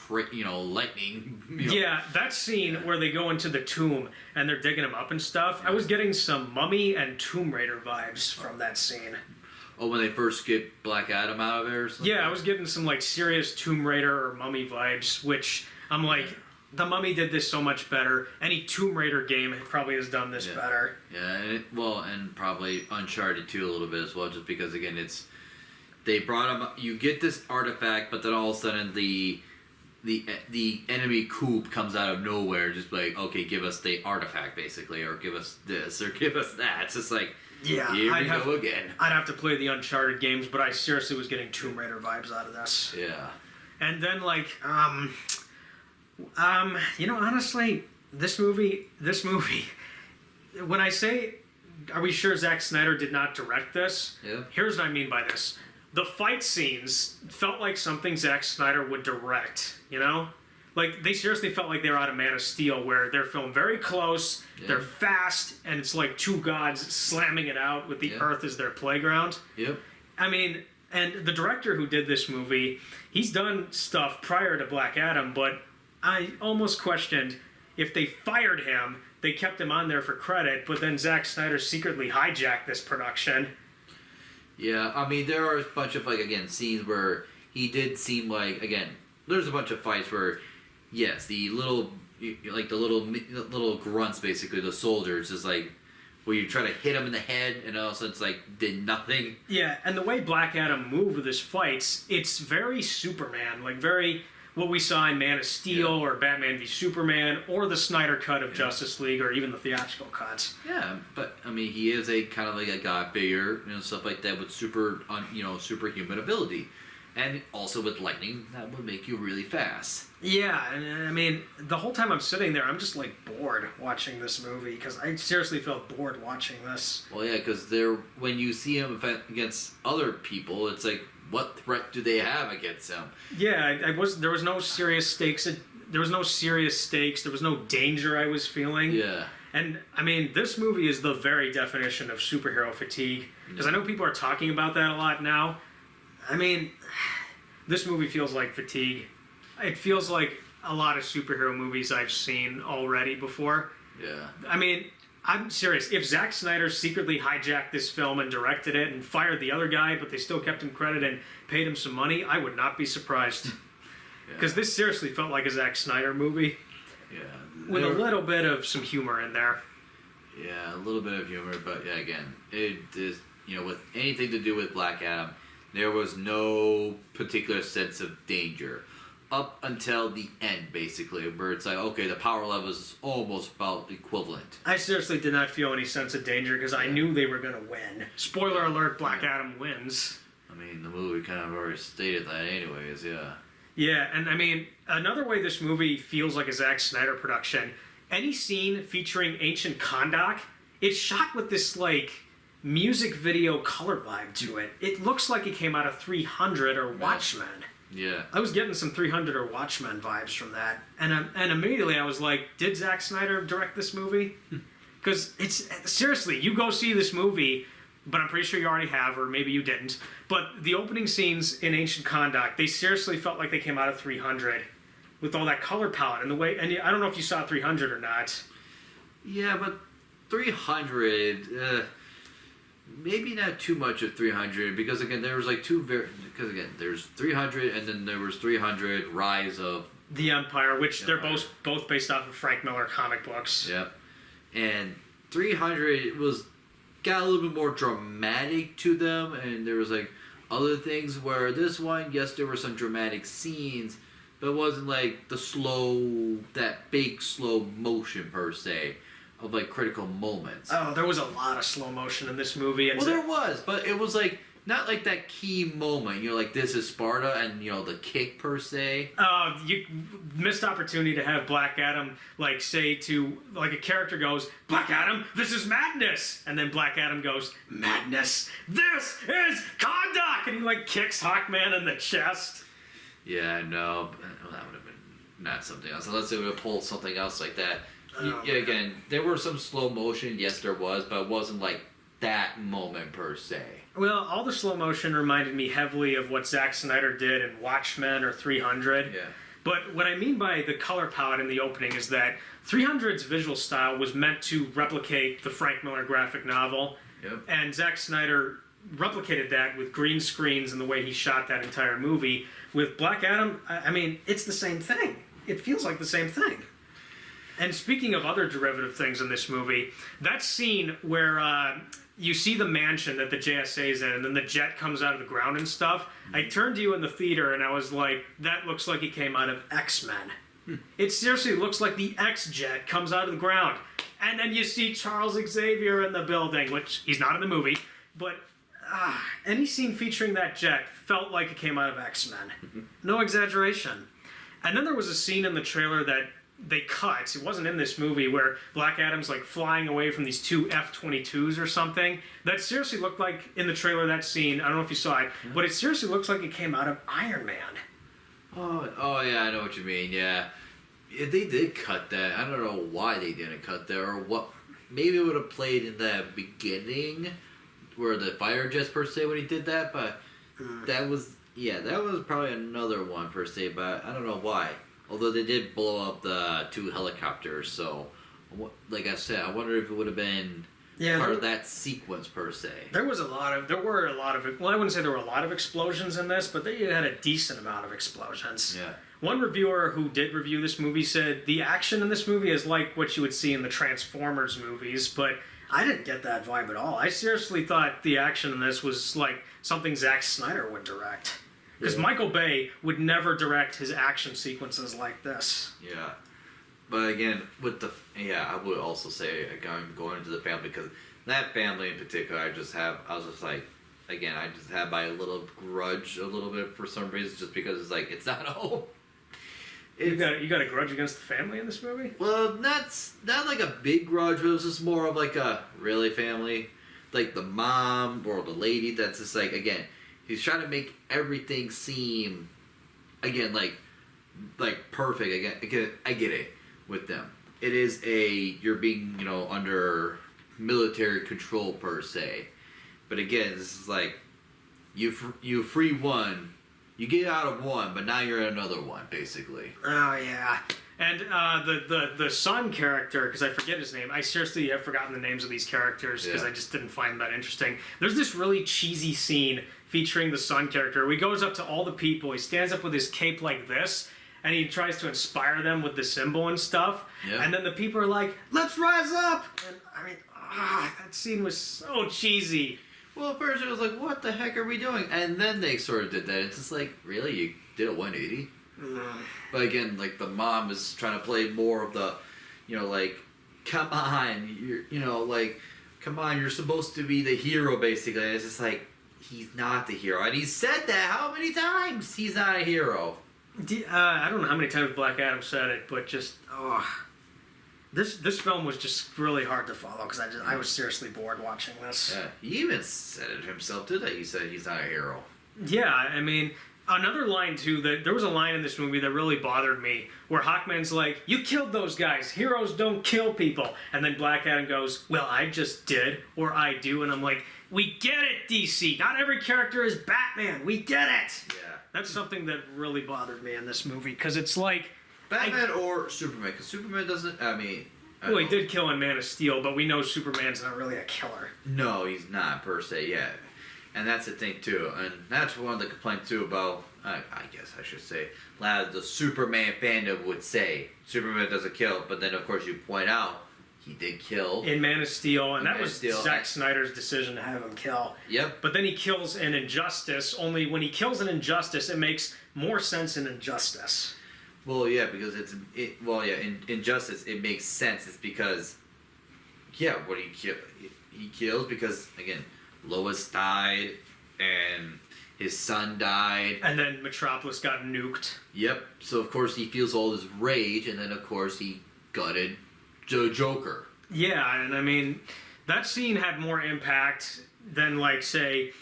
lightning. Yeah, that scene where they go into the tomb and they're digging him up and stuff. I was getting some Mummy and Tomb Raider vibes from that scene. Oh, when they first skipped Black Adam out of it or something? Yeah, I was getting some like serious Tomb Raider or Mummy vibes, which I'm like, the Mummy did this so much better. Any Tomb Raider game probably has done this better. Yeah, and probably Uncharted too a little bit as well, just because again they brought them. You get this artifact, but then all of a sudden the enemy coup comes out of nowhere, just like, okay, give us the artifact basically, or give us this, or give us that. It's just like, yeah, here we go again. I'd have to play the Uncharted games, but I seriously was getting Tomb Raider vibes out of this. Yeah. And then like, honestly, this movie, when I say, are we sure Zack Snyder did not direct this? Yeah. Here's what I mean by this. The fight scenes felt like something Zack Snyder would direct, you know? Like, they seriously felt like they were out of Man of Steel, where they're filmed very close, they're fast, and it's like two gods slamming it out with the earth as their playground. Yep. I mean, and the director who did this movie, he's done stuff prior to Black Adam, but I almost questioned if they fired him, they kept him on there for credit, but then Zack Snyder secretly hijacked this production. Yeah, I mean, there are a bunch of, like, again, scenes where he did seem like, again, there's a bunch of fights where, yes, the little grunts, basically, the soldiers, is like, where you try to hit him in the head, and also it's like, did nothing. Yeah, and the way Black Adam moved with his fights, it's very Superman, like very what we saw in Man of Steel or Batman v Superman or the Snyder cut of Justice League or even the theatrical cuts. Yeah, but I mean, he is a kind of like a god figure, stuff like that with superhuman ability, and also with lightning that would make you really fast. Yeah, and I mean, the whole time I'm sitting there, I'm just like bored watching this movie because I seriously felt bored watching this. Well, yeah, because when you see him against other people, it's like, what threat do they have against him? Yeah, there was no serious stakes. There was no serious stakes. There was no danger I was feeling. Yeah. And I mean, this movie is the very definition of superhero fatigue. Because I know people are talking about that a lot now. I mean, this movie feels like fatigue. It feels like a lot of superhero movies I've seen already before. Yeah. I mean, I'm serious. If Zack Snyder secretly hijacked this film and directed it and fired the other guy, but they still kept him credit and paid him some money, I would not be surprised. Because this seriously felt like a Zack Snyder movie. Yeah. With a little bit of some humor in there. Yeah, a little bit of humor, but yeah, again, it is, with anything to do with Black Adam, there was no particular sense of danger. Up until the end, basically, where it's like, okay, the power level is almost about equivalent. I seriously did not feel any sense of danger because I knew they were going to win. Spoiler alert, Black Adam wins. I mean, the movie kind of already stated that anyways, yeah. Yeah, and I mean, another way this movie feels like a Zack Snyder production, any scene featuring ancient Kahndaq, it's shot with this, like, music video color vibe to it. It looks like it came out of 300 or Watchmen. Yeah. I was getting some 300 or Watchmen vibes from that. And immediately I was like, did Zack Snyder direct this movie? Because it's, seriously, you go see this movie, but I'm pretty sure you already have, or maybe you didn't. But the opening scenes in Ancient Kahndaq, they seriously felt like they came out of 300 with all that color palette and the way, and I don't know if you saw 300 or not. Yeah, but 300, maybe not too much of 300, because again, there was like because again, there's 300 and then there was 300 Rise of the Empire, which they're both based off of Frank Miller comic books. Yep. And 300 got a little bit more dramatic to them, and there was like other things where this one, yes, there were some dramatic scenes, but it wasn't like that big slow motion per se of like critical moments. Oh, there was a lot of slow motion in this movie. And there was, but it was like not like that key moment. Like this is Sparta, and the kick per se. You missed opportunity to have Black Adam say to a character goes, "Black Adam, this is madness," and then Black Adam goes, "Madness, this is Kahndaq," and he kicks Hawkman in the chest. Yeah, no, that would have been not something else. Unless they would have pulled something else like that. Yeah, again, there were some slow motion. Yes, there was, but it wasn't like that moment per se. Well, all the slow motion reminded me heavily of what Zack Snyder did in Watchmen or 300. Yeah. But what I mean by the color palette in the opening is that 300's visual style was meant to replicate the Frank Miller graphic novel. Yep. And Zack Snyder replicated that with green screens and the way he shot that entire movie. With Black Adam, I mean, it's the same thing. It feels like the same thing. And speaking of other derivative things in this movie, that scene where you see the mansion that the JSA is in, and then the jet comes out of the ground and stuff, I turned to you in the theater and I was like, that looks like it came out of X-Men. It seriously looks like the X-Jet comes out of the ground. And then you see Charles Xavier in the building, which he's not in the movie, but any scene featuring that jet felt like it came out of X-Men. No exaggeration. And then there was a scene in the trailer that they cut. It wasn't in this movie, where Black Adam's like flying away from these two F-22s or something. That seriously looked like, in the trailer, that scene, I don't know if you saw it, but it seriously looks like it came out of Iron Man. Oh yeah, I know what you mean, yeah. They did cut that. I don't know why they didn't cut that, or what. Maybe it would have played in the beginning, where the fire jets per se when he did that, but that was probably another one per se, but I don't know why. Although they did blow up the two helicopters, so like I said, I wonder if it would have been part of that sequence per se. There were a lot of, well, I wouldn't say there were a lot of explosions in this, but they had a decent amount of explosions. Yeah. One reviewer who did review this movie said the action in this movie is like what you would see in the Transformers movies, but I didn't get that vibe at all. I seriously thought the action in this was like something Zack Snyder would direct. Because Michael Bay would never direct his action sequences like this. Yeah. But again, I would also say, again, going into the family, because that family in particular, I just have my little grudge a little bit for some reason, just because it's like, it's not home. You got a grudge against the family in this movie? Well, not like a big grudge, but it was just more of like a really family. Like the mom or the lady that's just like, again, he's trying to make everything seem, again, like perfect. Again, I get it with them. It is you're being, under military control per se. But again, this is like, you free one, you get out of one, but now you're in another one, basically. Oh, yeah. And the son character, because I forget his name, I seriously have forgotten the names of these characters because I just didn't find that interesting. There's this really cheesy scene featuring the son character where he goes up to all the people, he stands up with his cape like this, and he tries to inspire them with the symbol and stuff. Yeah. And then the people are like, let's rise up! And I mean, that scene was so cheesy. Well, at first it was like, what the heck are we doing? And then they sort of did that. It's just like, really? You did a 180? But again, like, the mom is trying to play more of the, like, come on, come on, you're supposed to be the hero, basically. And it's just like, he's not the hero. And he said that how many times? He's not a hero. I don't know how many times Black Adam said it, but just, This film was just really hard to follow because I was seriously bored watching this. Yeah, he even said it himself, did he? He said he's not a hero. Yeah, I mean, another line too, there was a line in this movie that really bothered me where Hawkman's like, you killed those guys, heroes don't kill people. And then Black Adam goes, well, I just did, or I do. And I'm like, we get it, DC. Not every character is Batman. We get it. Yeah. That's something that really bothered me in this movie because it's like, Batman or Superman, because Superman doesn't, well, he did kill in Man of Steel, but we know Superman's not really a killer. No, he's not, per se, yeah. And that's the thing, too. And that's one of the complaints, too, about, I guess I should say, a lot of the Superman fandom would say, Superman doesn't kill, but then, of course, you point out, he did kill. In Man of Steel, and that was Zack Snyder's decision to have him kill. Yep. But then he kills in Injustice, only when he kills in Injustice, it makes more sense in Injustice. Well, yeah, because in Injustice, it makes sense. It's because, what he kills because, again, Lois died, and his son died. And then Metropolis got nuked. Yep, so of course he feels all this rage, and then of course he gutted Joker. Yeah, and I mean, that scene had more impact than, like, say...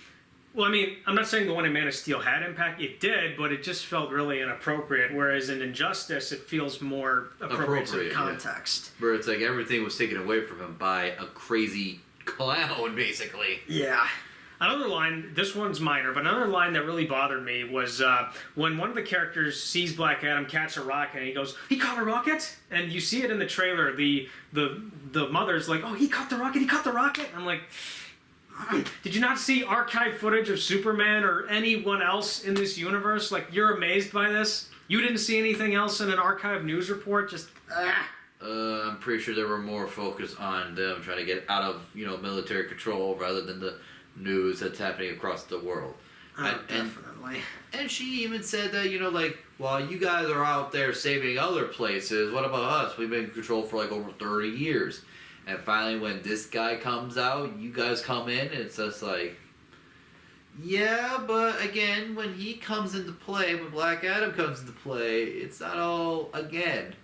Well, I mean, I'm not saying the one in Man of Steel had impact. It did, but it just felt really inappropriate. Whereas in Injustice, it feels more appropriate to the context. Yeah. Where it's like everything was taken away from him by a crazy clown, basically. Yeah. Another line, this one's minor, but another line that really bothered me was when one of the characters sees Black Adam catch a rocket and he goes, he caught a rocket? And you see it in the trailer. The mother's like, oh, he caught the rocket, he caught the rocket? And I'm like... Did you not see archive footage of Superman or anyone else in this universe? Like, you're amazed by this? You didn't see anything else in an archive news report? Just, I'm pretty sure they were more focused on them trying to get out of, military control rather than the news that's happening across the world. Definitely. And she even said that, while you guys are out there saving other places, what about us? We've been in control for over 30 years. And finally, when this guy comes out, you guys come in, and it's just like, yeah, but again, when he comes into play, when Black Adam comes into play, it's not all again.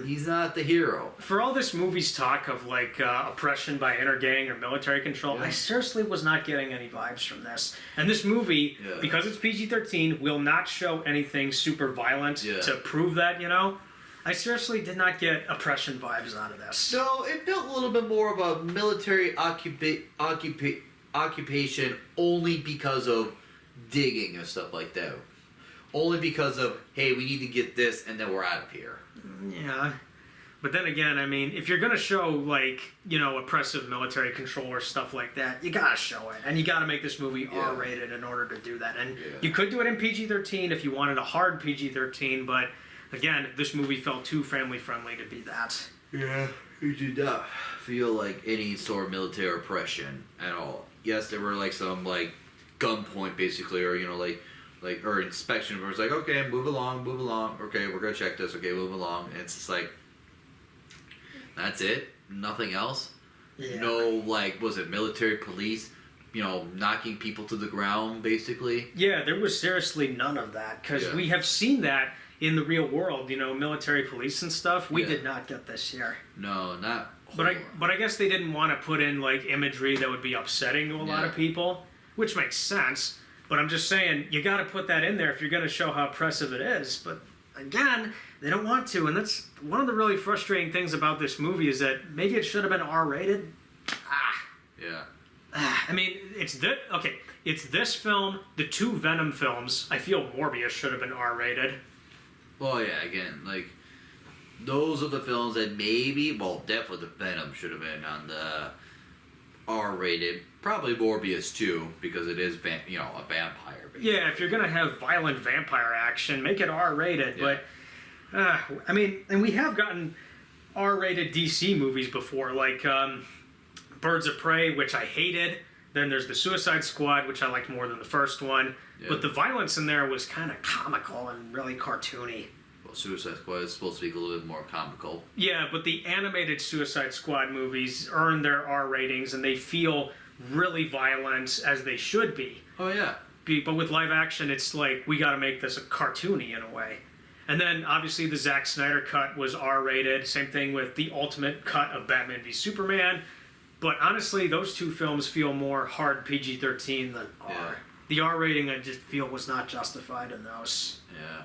He's not the hero. For all this movie's talk of oppression by intergang or military control, I seriously was not getting any vibes from this. And this movie, because it's PG-13, will not show anything super violent to prove that, I seriously did not get oppression vibes out of this. No, it felt a little bit more of a military occupation only because of digging and stuff like that. Only because of, hey, we need to get this and then we're out of here. Yeah. But then again, I mean, if you're going to show, oppressive military control or stuff like that, you got to show it. And you got to make this movie R-rated in order to do that. And you could do it in PG-13 if you wanted a hard PG-13, but again, this movie felt too family-friendly to be that. Yeah, it did not feel like any sort of military oppression at all. Yes, there were some gunpoint basically, or or inspection where it's okay, move along, okay, we're gonna check this, okay, move along. And it's just that's it, nothing else. No was it military police knocking people to the ground basically? Yeah, there was seriously none of that, because we have seen that in the real world, military police and stuff. We did not get this here. No, not. But I guess they didn't want to put in imagery that would be upsetting to a lot of people, which makes sense. But I'm just saying, you got to put that in there if you're going to show how oppressive it is. But again, they don't want to, and that's one of the really frustrating things about this movie is that maybe it should have been R-rated. I mean, it's this film, the two Venom films. I feel Morbius should have been R-rated. Well, yeah, again, those are the films that definitely the Venom should have been on the R-rated. Probably Morbius too, because it is, a vampire. Basically. Yeah, if you're gonna have violent vampire action, make it R-rated. Yeah. But, I mean, and we have gotten R-rated DC movies before, Birds of Prey, which I hated. Then there's the Suicide Squad, which I liked more than the first one. Yeah. But the violence in there was kind of comical and really cartoony. Well, Suicide Squad is supposed to be a little bit more comical. Yeah, but the animated Suicide Squad movies earn their R ratings, and they feel really violent, as they should be. Oh, yeah. But with live action, it's we got to make this a cartoony in a way. And then, obviously, the Zack Snyder cut was R-rated. Same thing with the ultimate cut of Batman v Superman. But honestly, those two films feel more hard PG-13 than R. The R rating, I just feel, was not justified in those. Yeah.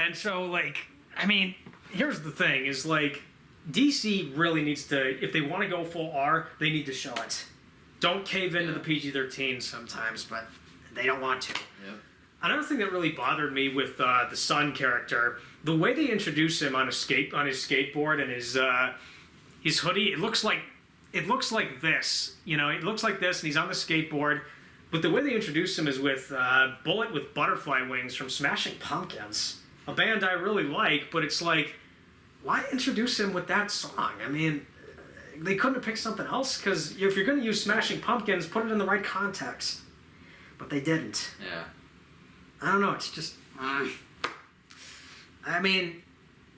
And so, I mean, here's the thing, is DC really needs to, if they want to go full R, they need to show it. Don't cave into the PG-13 sometimes, but they don't want to. Yep. Another thing that really bothered me with the Sun character, the way they introduce him on his skateboard and his hoodie, it looks like this. It looks like this, and he's on the skateboard. But the way they introduce him is with Bullet with Butterfly Wings from Smashing Pumpkins, a band I really like. But it's why introduce him with that song? I mean, they couldn't have picked something else, because if you're going to use Smashing Pumpkins, put it in the right context. But they didn't. Yeah. I don't know, it's just... I mean,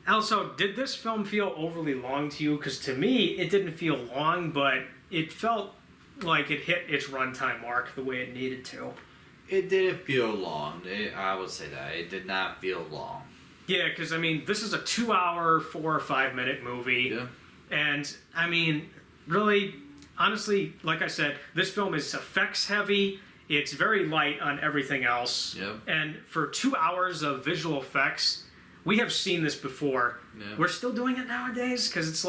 also, did this film feel overly long to you? Because to me, it didn't feel long, but it felt like it hit its runtime mark the way it needed to. It didn't feel long. I would say that. It did not feel long. Yeah, because, I mean, this is a 2-hour, 4 or 5 minute movie. Yeah. And, I mean, really, honestly, like I said, this film is effects heavy. It's very light on everything else. Yep. And for 2 hours of visual effects, we have seen this before. Yeah. We're still doing it nowadays, because it's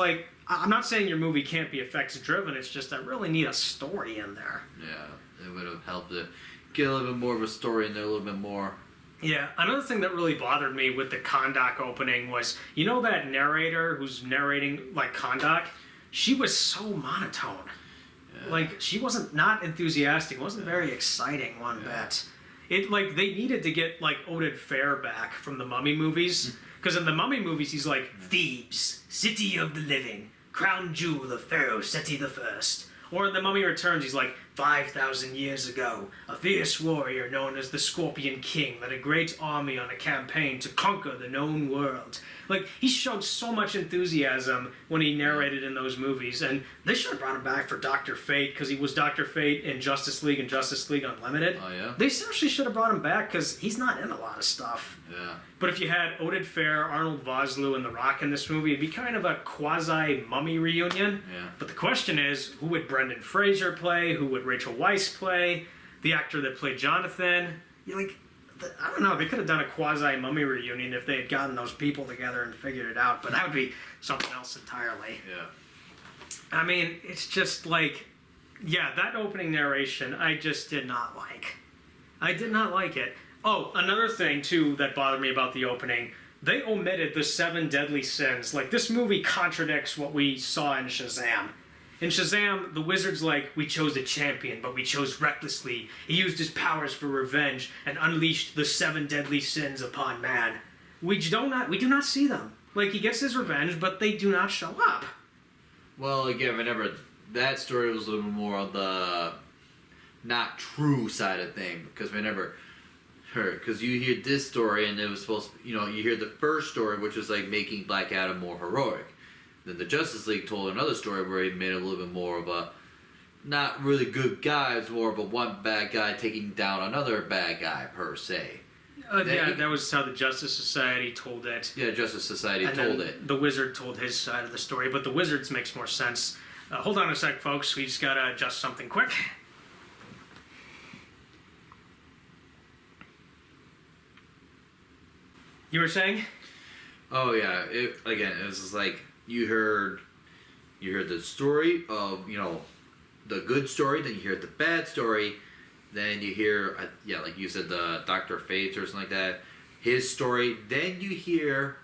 I'm not saying your movie can't be effects driven, it's just I really need a story in there. Yeah, it would have helped to get a little bit more of a story in there, a little bit more. Yeah, another thing that really bothered me with the Kahndaq opening was, that narrator who's narrating Kahndaq? She was so monotone. Yeah. Like, she wasn't not enthusiastic. It wasn't very exciting one bit. It, like, they needed to get, like, Oded Fair back from the Mummy movies. Because in the Mummy movies, he's like, Thebes, city of the living, crown jewel of Pharaoh Seti the First. Or in The Mummy Returns, he's like, 5,000 years ago, a fierce warrior known as the Scorpion King led a great army on a campaign to conquer the known world. Like, he showed so much enthusiasm when he narrated in those movies, and they should have brought him back for Dr. Fate, because he was Dr. Fate in Justice League and Justice League Unlimited. Oh, yeah? They seriously should have brought him back, because he's not in a lot of stuff. Yeah. But if you had Oded Fair, Arnold Vosloo, and The Rock in this movie, it'd be kind of a quasi-Mummy reunion. Yeah. But the question is, who would Brendan Fraser play? Who would Rachel Weisz play? The actor that played Jonathan? You're like, I don't know, they could have done a quasi-Mummy reunion if they had gotten those people together and figured it out, but that would be something else entirely. Yeah. I mean, it's just like, yeah, that opening narration, I just did not like. I did not like it. Oh, another thing, too, that bothered me about the opening, they omitted the 7 deadly sins. Like, this movie contradicts what we saw in Shazam. In Shazam, the wizard's like, we chose a champion, but we chose recklessly. He used his powers for revenge and unleashed the 7 deadly sins upon man. We do not see them. Like, he gets his revenge, but they do not show up. Well, again, remember, that story was a little more on the not true side of thing. Because remember, because you hear this story, and it was supposed to, you hear the first story, which was like making Black Adam more heroic. Then the Justice League told another story where he made a little bit more of a not really good guy, it's more of a one bad guy taking down another bad guy, per se. That was how the Justice Society told it. Yeah, Justice Society told it. The Wizard told his side of the story, but the Wizard's makes more sense. Hold on a sec, folks. We just gotta adjust something quick. You were saying? Oh yeah. It was just like you heard the story of the good story, then you hear the bad story, then you hear like you said, the Dr. Fate or something like that, his story, then you hear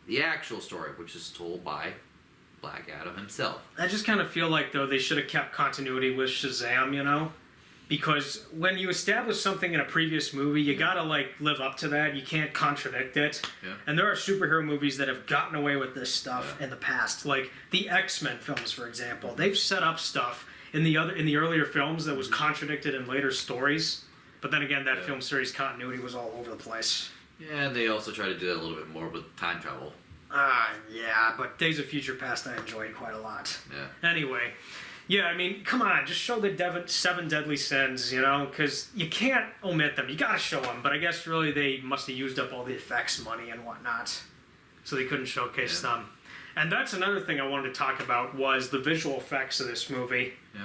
the actual story, which is told by Black Adam himself. I just kind of feel like, though, they should have kept continuity with Shazam, because when you establish something in a previous movie, you gotta live up to that. You can't contradict it. Yeah. And there are superhero movies that have gotten away with this stuff in the past, like the X-Men films, for example. They've set up stuff in the earlier films that was contradicted in later stories. But then again, that film series continuity was all over the place. Yeah, and they also try to do that a little bit more with time travel. Yeah, but Days of Future Past I enjoyed quite a lot. Yeah. Anyway, yeah, I mean, come on, just show the 7 deadly sins, because you can't omit them. You gotta show them, but I guess really they must have used up all the effects money and whatnot, so they couldn't showcase them. And that's another thing I wanted to talk about was the visual effects of this movie. Yeah.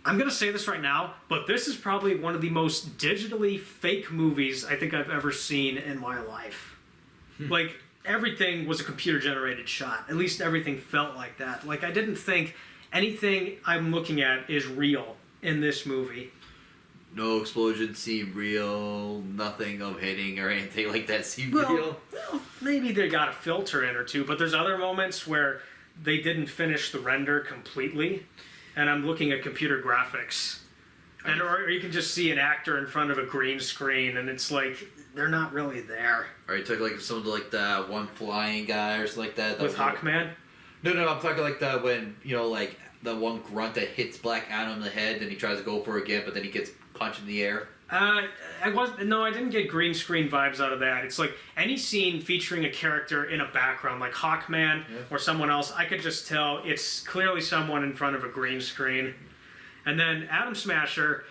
I'm gonna say this right now, but this is probably one of the most digitally fake movies I think I've ever seen in my life. Like, everything was a computer-generated shot. At least everything felt like that. Like, I didn't think anything I'm looking at is real in this movie. No explosions seem real, nothing of hitting or anything like that seemed real. Well, maybe they got a filter in or two, but there's other moments where they didn't finish the render completely, and I'm looking at computer graphics. Or you can just see an actor in front of a green screen, and it's like, they're not really there. Or you took some of that one flying guy or something like that. With Hawkman? No, I'm talking like the when the one grunt that hits Black Adam in the head, and he tries to go for it again, but then he gets punched in the air. I didn't get green screen vibes out of that. It's like any scene featuring a character in a background, like Hawkman or someone else, I could just tell it's clearly someone in front of a green screen. And then Atom Smasher,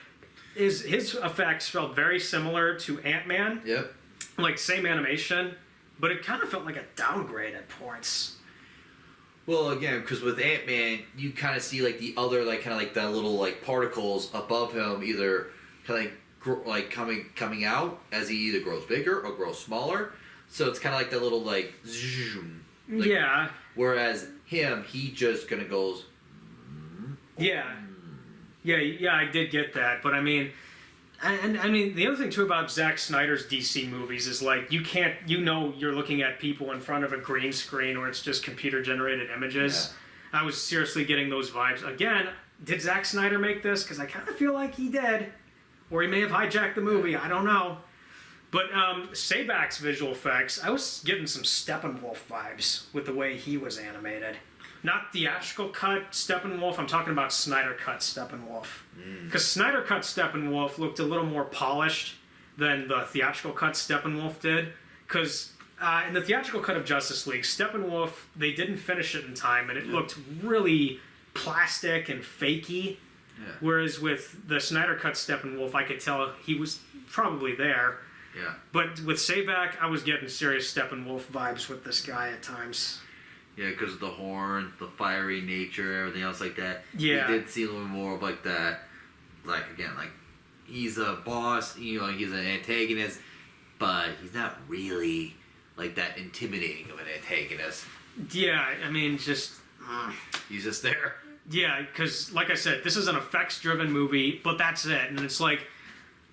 his effects felt very similar to Ant-Man. Yep. Like, same animation, but it kind of felt like a downgrade at points. Well, again, because with Ant-Man, you kind of see the other the little particles above him, either kind of coming out as he either grows bigger or grows smaller. So it's kind of like that little zoom. Yeah. Whereas him, he just kind of goes. Yeah, I did get that, but I mean, the other thing too about Zack Snyder's DC movies is you can't, you're looking at people in front of a green screen or it's just computer generated images. Yeah. I was seriously getting those vibes. Again, did Zack Snyder make this? Because I kind of feel like he did. Or he may have hijacked the movie. I don't know. But Sabak's visual effects, I was getting some Steppenwolf vibes with the way he was animated. Not theatrical cut Steppenwolf, I'm talking about Snyder cut Steppenwolf. Because Snyder cut Steppenwolf looked a little more polished than the theatrical cut Steppenwolf did. Because in the theatrical cut of Justice League, Steppenwolf, they didn't finish it in time, and it looked really plastic and fakey. Yeah. Whereas with the Snyder cut Steppenwolf, I could tell he was probably there. Yeah. But with Sabak, I was getting serious Steppenwolf vibes with this guy at times. Yeah, because of the horn, the fiery nature, everything else like that. Yeah. You did see a little more of like that. Like, again, like, he's a boss, you know, he's an antagonist, but he's not really like that intimidating of an antagonist. Yeah, I mean, just... He's just there. Yeah, because, like I said, this is an effects-driven movie, but that's it. And it's like...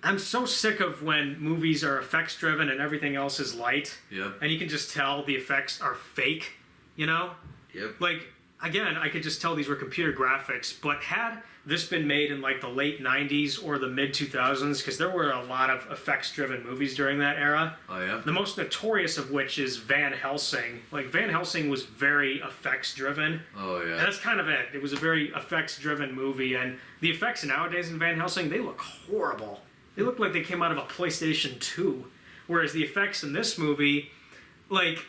I'm so sick of when movies are effects driven and everything else is light. Yep. And you can just tell the effects are fake, you know? Yep. Like, again, I could just tell these were computer graphics, but had this been made in like the late 90s or the mid 2000s, because there were a lot of effects driven movies during that era. Oh, yeah? The most notorious of which is Van Helsing. Like, Van Helsing was very effects driven. Oh, yeah. And that's kind of it. It was a very effects driven movie, and the effects nowadays in Van Helsing, they look horrible. They look like they came out of a PlayStation 2. Whereas the effects in this movie, like,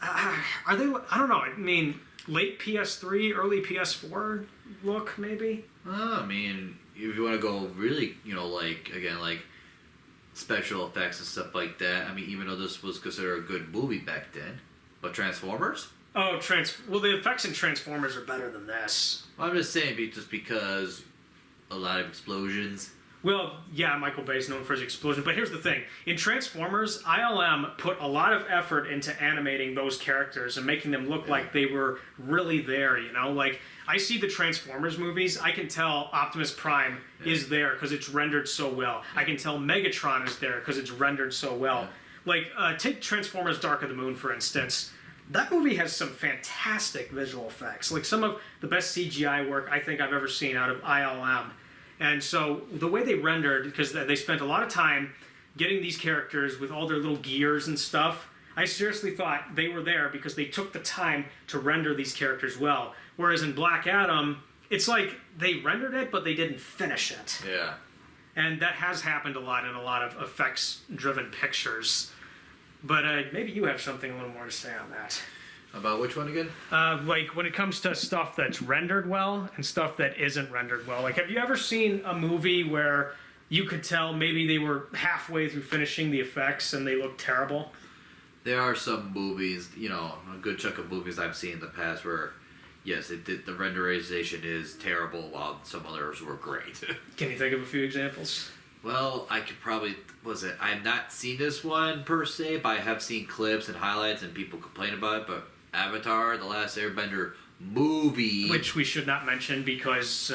are they, I don't know, I mean, late PS3, early PS4 look, maybe? I mean, if you want to go really, you know, like, again, like, special effects and stuff like that, I mean, even though this was considered a good movie back then, but Transformers? Oh, well, the effects in Transformers are better than this. I'm just saying, just because a lot of explosions. Well, yeah, Michael Bay's known for his explosion, but here's the thing. In Transformers, ILM put a lot of effort into animating those characters and making them look like they were really there, you know? Like, I see the Transformers movies, I can tell Optimus Prime is there because it's rendered so well. I can tell Megatron is there because it's rendered so well. Like, take Transformers Dark of the Moon, for instance. That movie has some fantastic visual effects. Like, some of the best CGI work I think I've ever seen out of ILM. And so the way they rendered, because they spent a lot of time getting these characters with all their little gears and stuff, I seriously thought they were there because they took the time to render these characters well. Whereas in Black Adam, it's like they rendered it, but they didn't finish it. Yeah. And that has happened a lot in a lot of effects-driven pictures. But maybe you have something a little more to say on that. About which one again? Like, when it comes to stuff that's rendered well and stuff that isn't rendered well. Like, have you ever seen a movie where you could tell maybe they were halfway through finishing the effects and they look terrible? There are some movies, you know, a good chunk of movies I've seen in the past where, yes, the renderization is terrible while some others were great. Can you think of a few examples? Well, I could probably, I have not seen this one per se, but I have seen clips and highlights and people complain about it, but Avatar, The Last Airbender movie. Which we should not mention because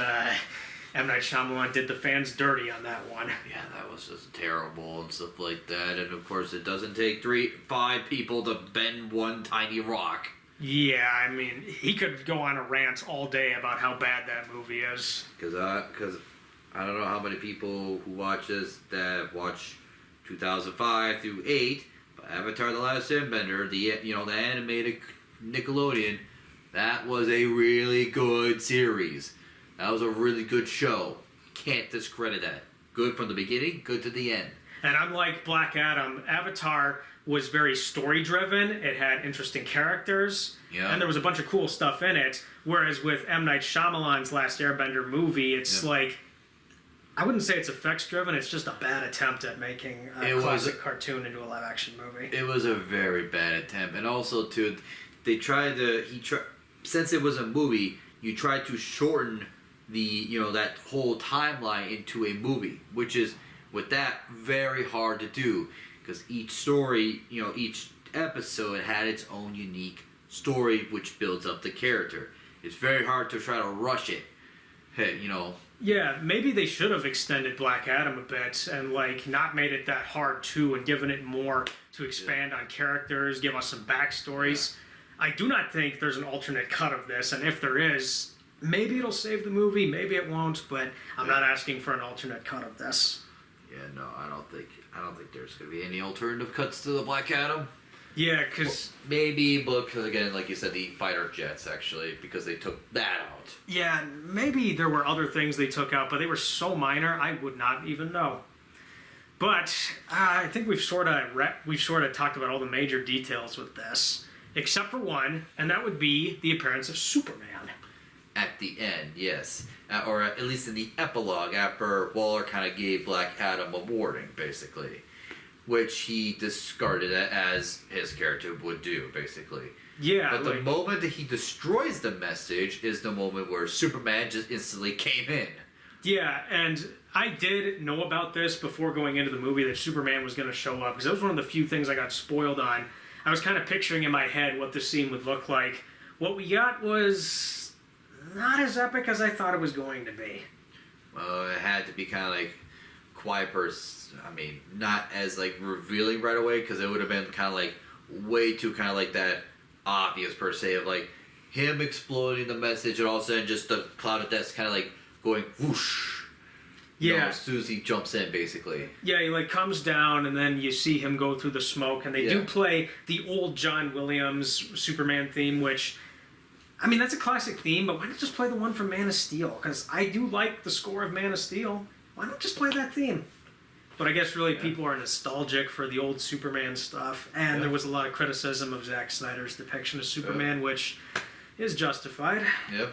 M. Night Shyamalan did the fans dirty on that one. Yeah, that was just terrible and stuff like that. And of course, it doesn't take 5 people to bend one tiny rock. Yeah, I mean, he could go on a rant all day about how bad that movie is. Because I don't know how many people who watch this that watch 2005 through 8, but Avatar: The Last Airbender, the animated Nickelodeon, that was a really good series. That was a really good show. Can't discredit that. Good from the beginning, good to the end. And unlike Black Adam, Avatar was very story-driven. It had interesting characters, and there was a bunch of cool stuff in it. Whereas with M. Night Shyamalan's Last Airbender movie, it's like, I wouldn't say it's effects-driven. It's just a bad attempt at making a classic cartoon into a live-action movie. It was a very bad attempt, and also too, since it was a movie, you tried to shorten that whole timeline into a movie, which is with that very hard to do because each story, each episode had its own unique story which builds up the character. It's very hard to try to rush it. Yeah, maybe they should have extended Black Adam a bit and not made it that hard too, and given it more to expand on characters, give us some backstories. I do not think there's an alternate cut of this, and if there is, maybe it'll save the movie, maybe it won't, but I'm not asking for an alternate cut of this. Yeah, no, I don't think there's gonna be any alternative cuts to the Black Adam. Yeah, because... Well, maybe, but because again, like you said, the fighter jets, actually, because they took that out. Yeah, maybe there were other things they took out, but they were so minor, I would not even know. But I think we've sort of talked about all the major details with this, except for one, and that would be the appearance of Superman. At the end, yes. Or at least in the epilogue, after Waller kind of gave Black Adam a warning, basically. Which he discarded as his character would do, basically. Yeah. But the moment that he destroys the message is the moment where Superman just instantly came in. Yeah, and I did know about this before going into the movie that Superman was going to show up, because that was one of the few things I got spoiled on. I was kind of picturing in my head what the scene would look like. What we got was not as epic as I thought it was going to be. Well, it had to be kind of like not as like revealing right away, because it would have been kind of like way too kind of like that obvious per se of like him exploding the message and all of a sudden just the cloud of death kind of like going whoosh. Yeah. As soon as he jumps in, basically. Yeah, he like comes down and then you see him go through the smoke, and they do play the old John Williams Superman theme, which, I mean, that's a classic theme, but why not just play the one from Man of Steel? Because I do like the score of Man of Steel. Why not just play that theme? But I guess really people are nostalgic for the old Superman stuff, and there was a lot of criticism of Zack Snyder's depiction of Superman, which is justified. Yep.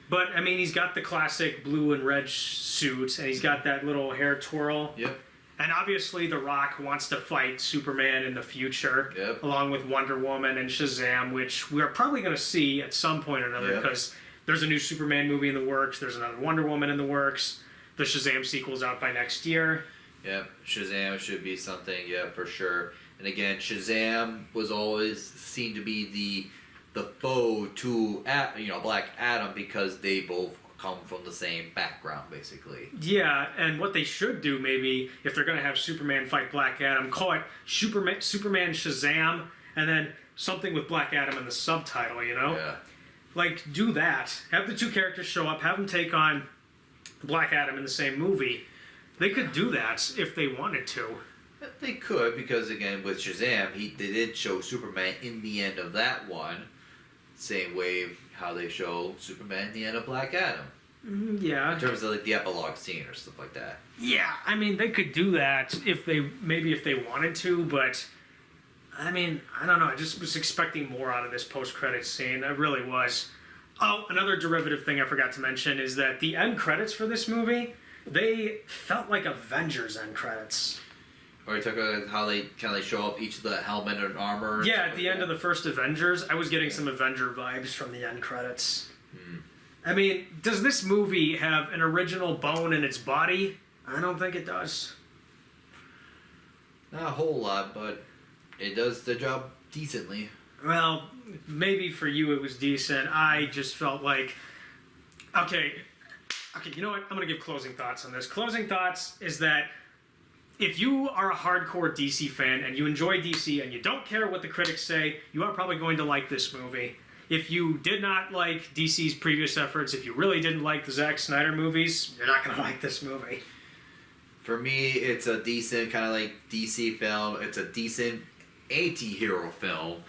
But, I mean, he's got the classic blue and red suit, and he's got that little hair twirl. Yep. And obviously The Rock wants to fight Superman in the future, along with Wonder Woman and Shazam, which we're probably going to see at some point or another, because there's a new Superman movie in the works, there's another Wonder Woman in the works, the Shazam sequel's out by next year. Yep, Shazam should be something, for sure. And again, Shazam was always seen to be the foe to Black Adam, because they both come from the same background, basically. Yeah, and what they should do, maybe, if they're going to have Superman fight Black Adam, call it Superman Shazam, and then something with Black Adam in the subtitle, you know? Yeah. Like, do that. Have the two characters show up, have them take on Black Adam in the same movie. They could do that if they wanted to. They could, because again, with Shazam, they did show Superman in the end of that one. Same way how they show Superman in the end of Black Adam. Yeah. In terms of like the epilogue scene or stuff like that. Yeah, I mean, they could do that if they wanted to, but I mean, I don't know. I just was expecting more out of this post-credits scene. I really was. Oh, another derivative thing I forgot to mention is that the end credits for this movie, they felt like Avengers end credits. Or you talk about how they kind of show up each of the helmet and armor. Yeah, at the end of the first Avengers, I was getting some Avenger vibes from the end credits. I mean, does this movie have an original bone in its body? I don't think it does. Not a whole lot, but it does the job decently. Well, maybe for you it was decent. I just felt like... Okay, you know what? I'm going to give closing thoughts on this. Closing thoughts is that if you are a hardcore DC fan and you enjoy DC and you don't care what the critics say, you are probably going to like this movie. If you did not like DC's previous efforts, if you really didn't like the Zack Snyder movies, you're not going to like this movie. For me, it's a decent kind of like DC film. It's a decent anti-hero film.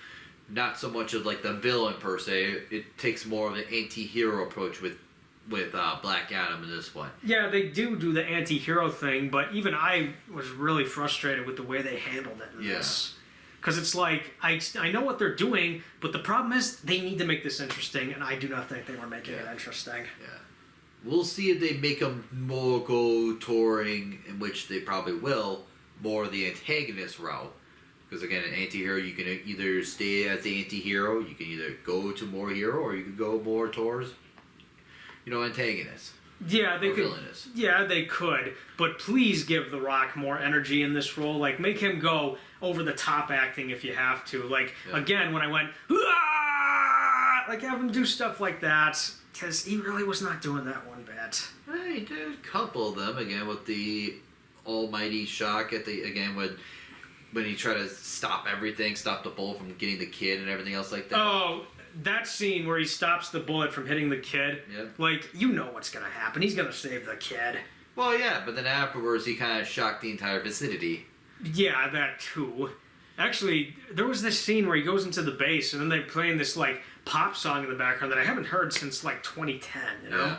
Not so much of like the villain per se. It takes more of an anti-hero approach with Black Adam in this one. Yeah, they do the anti-hero thing, but even I was really frustrated with the way they handled it in this. Because it's like, I know what they're doing, but the problem is they need to make this interesting, and I do not think they were making it interesting. Yeah. We'll see if they make them more go touring, in which they probably will, more the antagonist route. Because again, an anti-hero, you can either stay as the anti-hero, you can either go to more hero, or you can go more towards, antagonist. Yeah, they could. Villainous. Yeah, they could. But please give The Rock more energy in this role. Like, make him go over the top acting if you have to. Like, again, when I went, "Aah!" Like, have him do stuff like that. Because he really was not doing that one bit. He did a couple of them, again, with the almighty shock at when he tried to stop everything, stop the bull from getting the kid and everything else like that. Oh, that scene where he stops the bullet from hitting the kid, Yep. like, you know what's gonna happen. He's gonna save the kid. Well, yeah, but then afterwards he kind of shocked the entire vicinity. Yeah, that too. Actually, there was this scene where he goes into the base and then they're playing this like pop song in the background that I haven't heard since like 2010, you know? Yeah.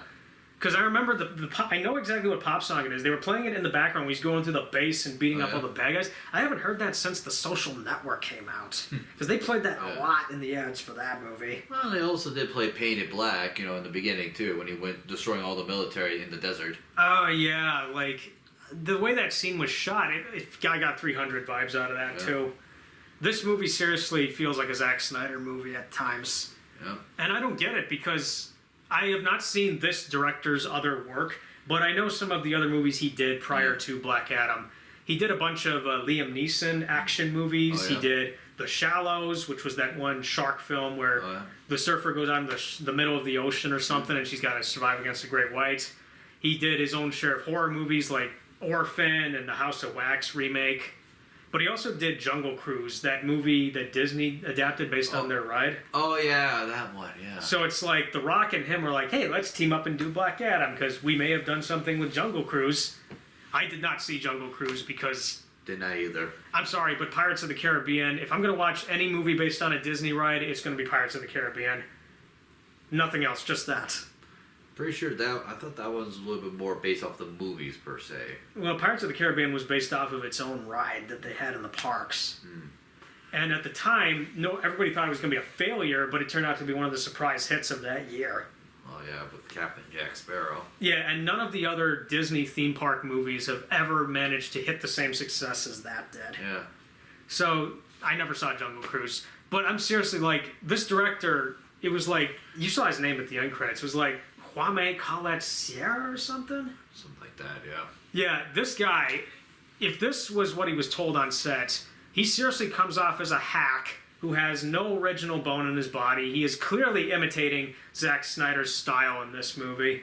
Because I remember the pop, I know exactly what pop song it is. They were playing it in the background when he's going through the base and beating up all the bad guys. I haven't heard that since The Social Network came out. Because they played that a lot in the ads for that movie. Well, they also did play Painted Black, you know, in the beginning too, when he went destroying all the military in the desert. Oh, yeah. Like, the way that scene was shot, I got 300 vibes out of that, too. This movie seriously feels like a Zack Snyder movie at times. Yeah. And I don't get it because I have not seen this director's other work, but I know some of the other movies he did prior to Black Adam. He did a bunch of Liam Neeson action movies. He did The Shallows, which was that one shark film where the surfer goes out in the middle of the ocean or something and she's got to survive against the great whites. He did his own share of horror movies like Orphan and the House of Wax remake. But he also did Jungle Cruise, that movie that Disney adapted based on their ride. Oh, yeah, that one, yeah. So it's like The Rock and him were like, hey, let's team up and do Black Adam because we may have done something with Jungle Cruise. I did not see Jungle Cruise because... Didn't I either. I'm sorry, but Pirates of the Caribbean, if I'm going to watch any movie based on a Disney ride, it's going to be Pirates of the Caribbean. Nothing else, just that. Pretty sure I thought that was a little bit more based off the movies per se. Well, Pirates of the Caribbean was based off of its own ride that they had in the parks. And at the time, everybody thought it was going to be a failure, but it turned out to be one of the surprise hits of that year. Oh yeah, with Captain Jack Sparrow. Yeah, and none of the other Disney theme park movies have ever managed to hit the same success as that did. Yeah. So, I never saw Jungle Cruise. But I'm seriously like, this director, it was like, you saw his name at the end credits, it was like, Kwame Colette Sierra or something? Something like that, yeah. Yeah, this guy, if this was what he was told on set, he seriously comes off as a hack who has no original bone in his body. He is clearly imitating Zack Snyder's style in this movie.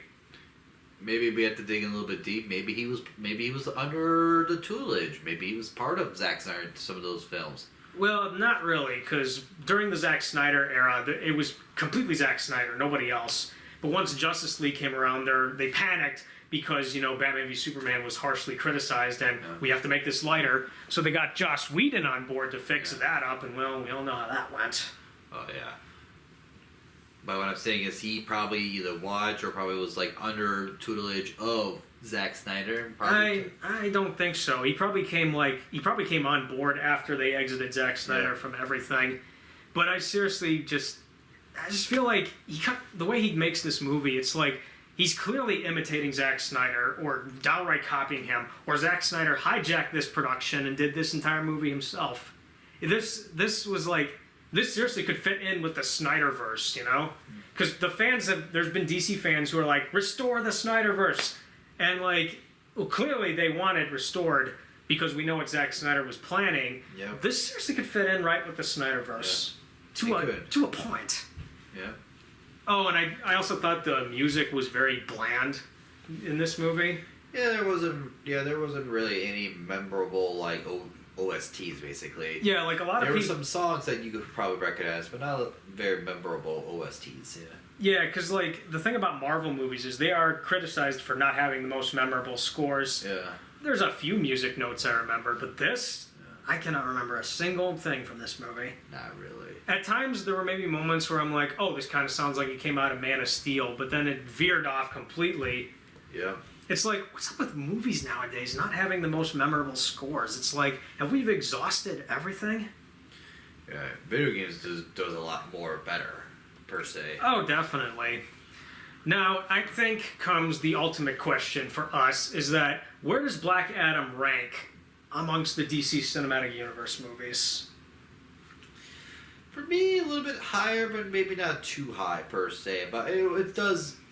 Maybe we have to dig in a little bit deep. Maybe he was under the tutelage. Maybe he was part of Zack Snyder in some of those films. Well, not really, because during the Zack Snyder era, it was completely Zack Snyder, nobody else. But once Justice League came around, they panicked because, Batman v Superman was harshly criticized and we have to make this lighter. So they got Joss Whedon on board to fix that up, and well, we all know how that went. Oh, yeah. But what I'm saying is he probably either watched or probably was like under tutelage of Zack Snyder. I don't think so. He probably came on board after they exited Zack Snyder from everything. But I just feel like the way he makes this movie, it's like he's clearly imitating Zack Snyder or downright copying him, or Zack Snyder hijacked this production and did this entire movie himself. This seriously could fit in with the Snyderverse, Because there's been DC fans who are like, restore the Snyderverse. And clearly they want it restored because we know what Zack Snyder was planning. Yep. This seriously could fit in right with the Snyderverse. Yeah. To a point. Yeah. Oh, and I also thought the music was very bland in this movie. Yeah, there wasn't really any memorable OSTs basically. Yeah, like a lot of people. There were people. some songs that you could probably recognize, but not very memorable OSTs. Yeah. Yeah, because the thing about Marvel movies is they are criticized for not having the most memorable scores. Yeah. There's a few music notes I remember, but this, I cannot remember a single thing from this movie. Not really. At times, there were maybe moments where I'm like, oh, this kind of sounds like it came out of Man of Steel, but then it veered off completely. Yeah. It's like, what's up with movies nowadays not having the most memorable scores? It's like, have we exhausted everything? Yeah, video games does a lot more better, per se. Oh, definitely. Now, I think comes the ultimate question for us, is that where does Black Adam rank amongst the DC Cinematic Universe movies? For me, a little bit higher, but maybe not too high per se. But it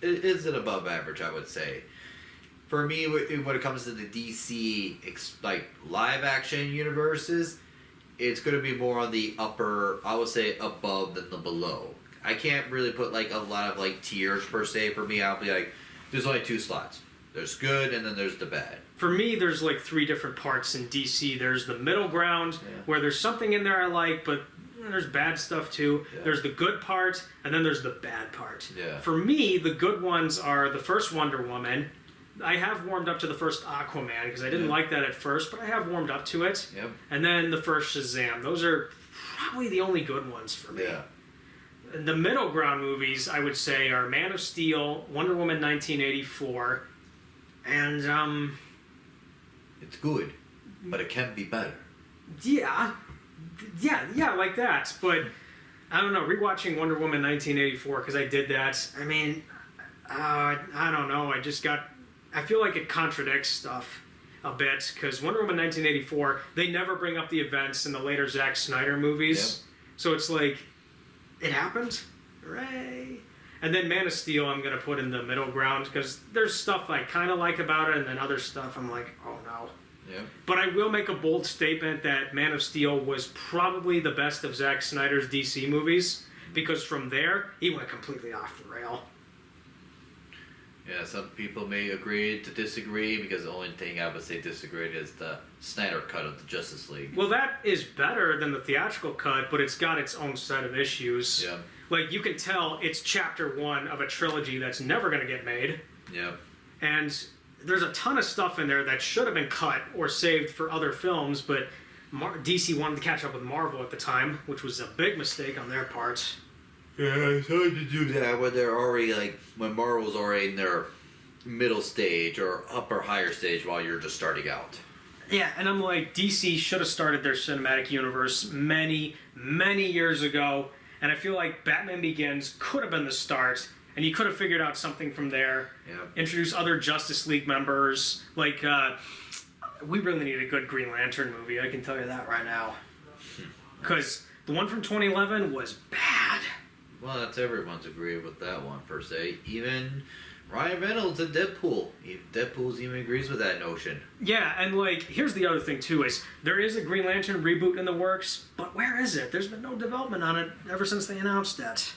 is an above average, I would say. For me, when it comes to the DC live action universes, it's going to be more on the upper, I would say above than the below. I can't really put a lot of tiers per se. For me, I'll be there's only two slots. There's good and then there's the bad. For me, there's three different parts in DC. There's the middle ground where there's something in there I like, but there's bad stuff too. Yeah. There's the good part, and then there's the bad part. Yeah. For me, the good ones are the first Wonder Woman. I have warmed up to the first Aquaman because I didn't like that at first, but I have warmed up to it. Yep. And then the first Shazam. Those are probably the only good ones for me. Yeah. The middle ground movies, I would say, are Man of Steel, Wonder Woman 1984, and It's good, but it can be better. yeah, like that. But I don't know. Rewatching Wonder Woman 1984 because I did that. I mean, I don't know. I feel like it contradicts stuff a bit because Wonder Woman 1984, they never bring up the events in the later Zack Snyder movies. Yep. So it's like, it happened. Hooray. And then Man of Steel I'm going to put in the middle ground because there's stuff I kind of like about it and then other stuff I'm like, oh no. Yeah. But I will make a bold statement that Man of Steel was probably the best of Zack Snyder's DC movies because from there, he went completely off the rail. Yeah, some people may agree to disagree because the only thing I would say disagree is the Snyder cut of the Justice League. Well, that is better than the theatrical cut, but it's got its own set of issues. Yeah. Like, you can tell it's chapter one of a trilogy that's never going to get made. Yeah. And there's a ton of stuff in there that should have been cut or saved for other films, but DC wanted to catch up with Marvel at the time, which was a big mistake on their part. Yeah, it's hard to do that when they're already when Marvel's already in their middle stage or upper higher stage while you're just starting out. Yeah, and I'm like, DC should have started their cinematic universe many, many years ago, and I feel like Batman Begins could have been the start, and you could have figured out something from there. Yeah. Introduce other Justice League members. Like, we really need a good Green Lantern movie, I can tell you that right now. Because the one from 2011 was bad. Well, that's everyone's agreed with that one, per se. Even Ryan Reynolds in Deadpool. Deadpool even agrees with that notion. Yeah, and like, here's the other thing too, is there is a Green Lantern reboot in the works, but where is it? There's been no development on it ever since they announced it.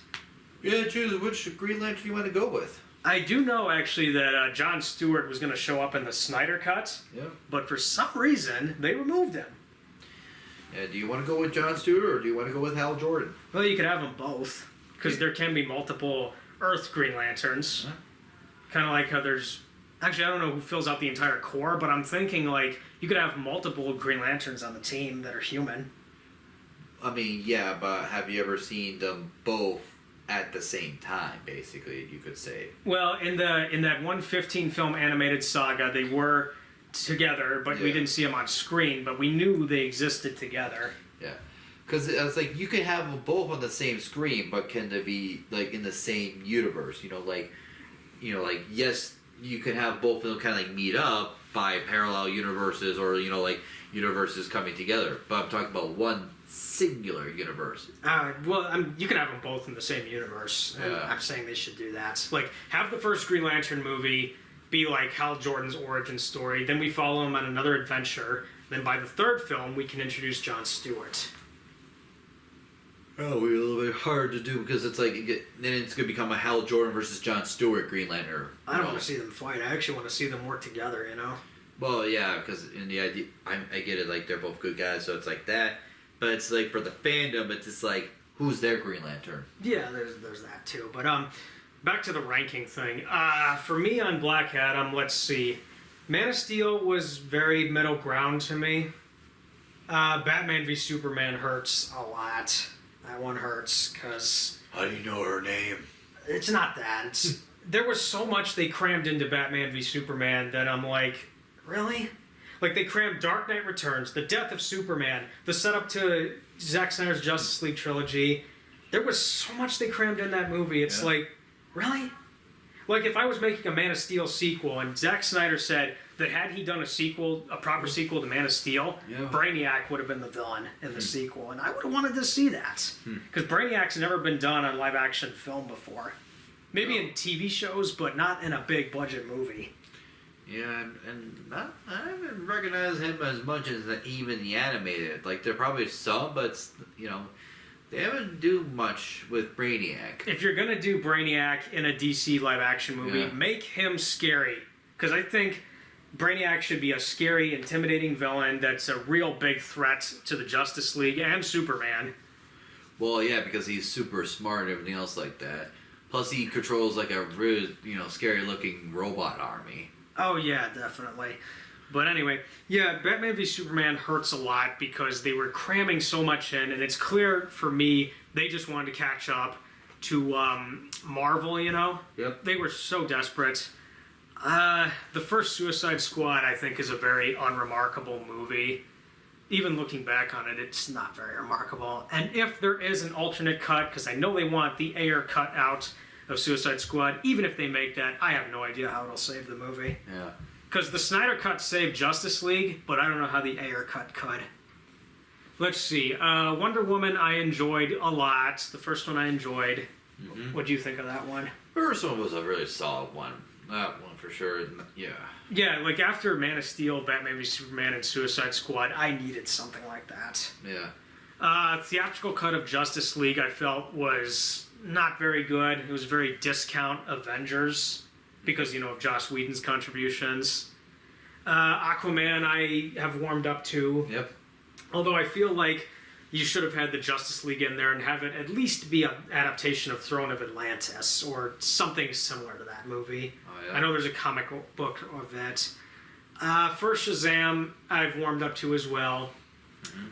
Yeah, choose which Green Lantern you want to go with. I do know, actually, that Jon Stewart was going to show up in the Snyder Cut, Yep. but for some reason, they removed him. Yeah, do you want to go with Jon Stewart or do you want to go with Hal Jordan? Well, you could have them both, because there can be multiple Earth Green Lanterns. Huh? Kind of like how there's... Actually, I don't know who fills out the entire Corps, but I'm thinking, like, you could have multiple Green Lanterns on the team that are human. I mean, yeah, but have you ever seen them both at the same time, basically, you could say? Well, in that one 15-film animated saga, they were together, but we Yeah. didn't see them on screen, but we knew they existed together. Yeah. Because it's like, you could have them both on the same screen, but can they be, like, in the same universe? Yes, you can have both of them kind of, like, meet up by parallel universes or, universes coming together. But I'm talking about one singular universe. You can have them both in the same universe. And Yeah. I'm saying they should do that. Like, have the first Green Lantern movie be like Hal Jordan's origin story, then we follow him on another adventure, then by the third film, we can introduce Jon Stewart. Oh, we're a little bit hard to do because it's like, then it's going to become a Hal Jordan versus Jon Stewart Green Lantern. I don't want to see them fight. I actually want to see them work together, you know? Well, yeah, because in the idea, I get it, like, they're both good guys, so it's like that. But it's like, for the fandom, it's just like, who's their Green Lantern? Yeah, there's that too. But back to the ranking thing. For me on Black Adam, let's see. Man of Steel was very middle ground to me. Batman v Superman hurts a lot. That one hurts because How do you know her name? it's not that. It's there was so much they crammed into Batman v Superman that I'm like, really? Like, they crammed Dark Knight Returns, the death of Superman, the setup to Zack Snyder's Justice League trilogy. There was so much they crammed in that movie. It's like, really? Like, if I was making a Man of Steel sequel and Zack Snyder said that had he done a proper sequel to Man of Steel, Yeah. Brainiac would have been the villain in the sequel. And I would have wanted to see that. Because Brainiac's never been done on live action film before. Maybe in TV shows, but not in a big budget movie. Yeah, and I haven't recognized him as much as even the animated. Like, there are probably some, but, they haven't do much with Brainiac. If you're going to do Brainiac in a DC live action movie, Yeah. make him scary. Because I think Brainiac should be a scary, intimidating villain that's a real big threat to the Justice League and Superman. Well, yeah, because he's super smart and everything else like that. Plus, he controls like a really, scary-looking robot army. Oh yeah, definitely. But anyway, yeah, Batman v Superman hurts a lot because they were cramming so much in, and it's clear for me they just wanted to catch up to Marvel. Yep. They were so desperate. The first Suicide Squad, I think, is a very unremarkable movie. Even looking back on it, it's not very remarkable. And if there is an alternate cut, because I know they want the Ayer cut out of Suicide Squad, even if they make that, I have no idea how it'll save the movie. Yeah. Because the Snyder cut saved Justice League, but I don't know how the Ayer cut could. Let's see. Wonder Woman I enjoyed a lot. The first one I enjoyed. Mm-hmm. What do you think of that one? First one was a really solid one. That one for sure. Yeah. Yeah, like after Man of Steel, Batman v Superman, and Suicide Squad, I needed something like that. Yeah. Theatrical cut of Justice League I felt was not very good. It was very discount Avengers because, of Joss Whedon's contributions. Aquaman I have warmed up to. Yep. Although I feel like you should have had the Justice League in there and have it at least be an adaptation of Throne of Atlantis or something similar to that movie. Oh, yeah. I know there's a comic book of it. First Shazam I've warmed up to as well. Mm-hmm.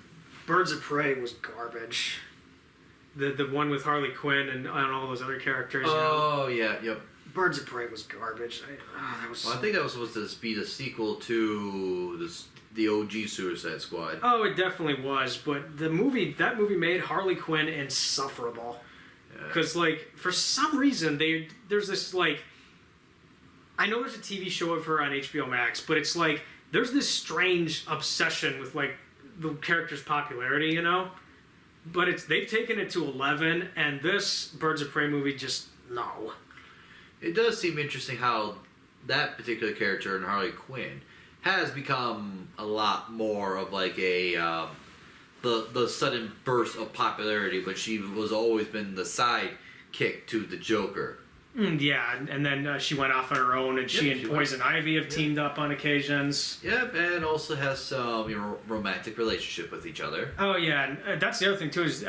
Birds of Prey was garbage. The one with Harley Quinn and all those other characters. Oh, yeah, yep. Birds of Prey was garbage. That was. Well, I think that was supposed to be the sequel to the OG Suicide Squad. Oh, it definitely was, but that movie made Harley Quinn insufferable. Because, for some reason, there's this, I know there's a TV show of her on HBO Max, but it's there's this strange obsession with, the character's popularity, But they've taken it to 11, and this Birds of Prey movie just, no. It does seem interesting how that particular character in Harley Quinn has become a lot more of the sudden burst of popularity, but she was always been the sidekick to the Joker. Yeah, and then she went off on her own, and she and Poison Ivy have teamed up on occasions. Yep, and also has some romantic relationship with each other. Oh yeah, and that's the other thing too is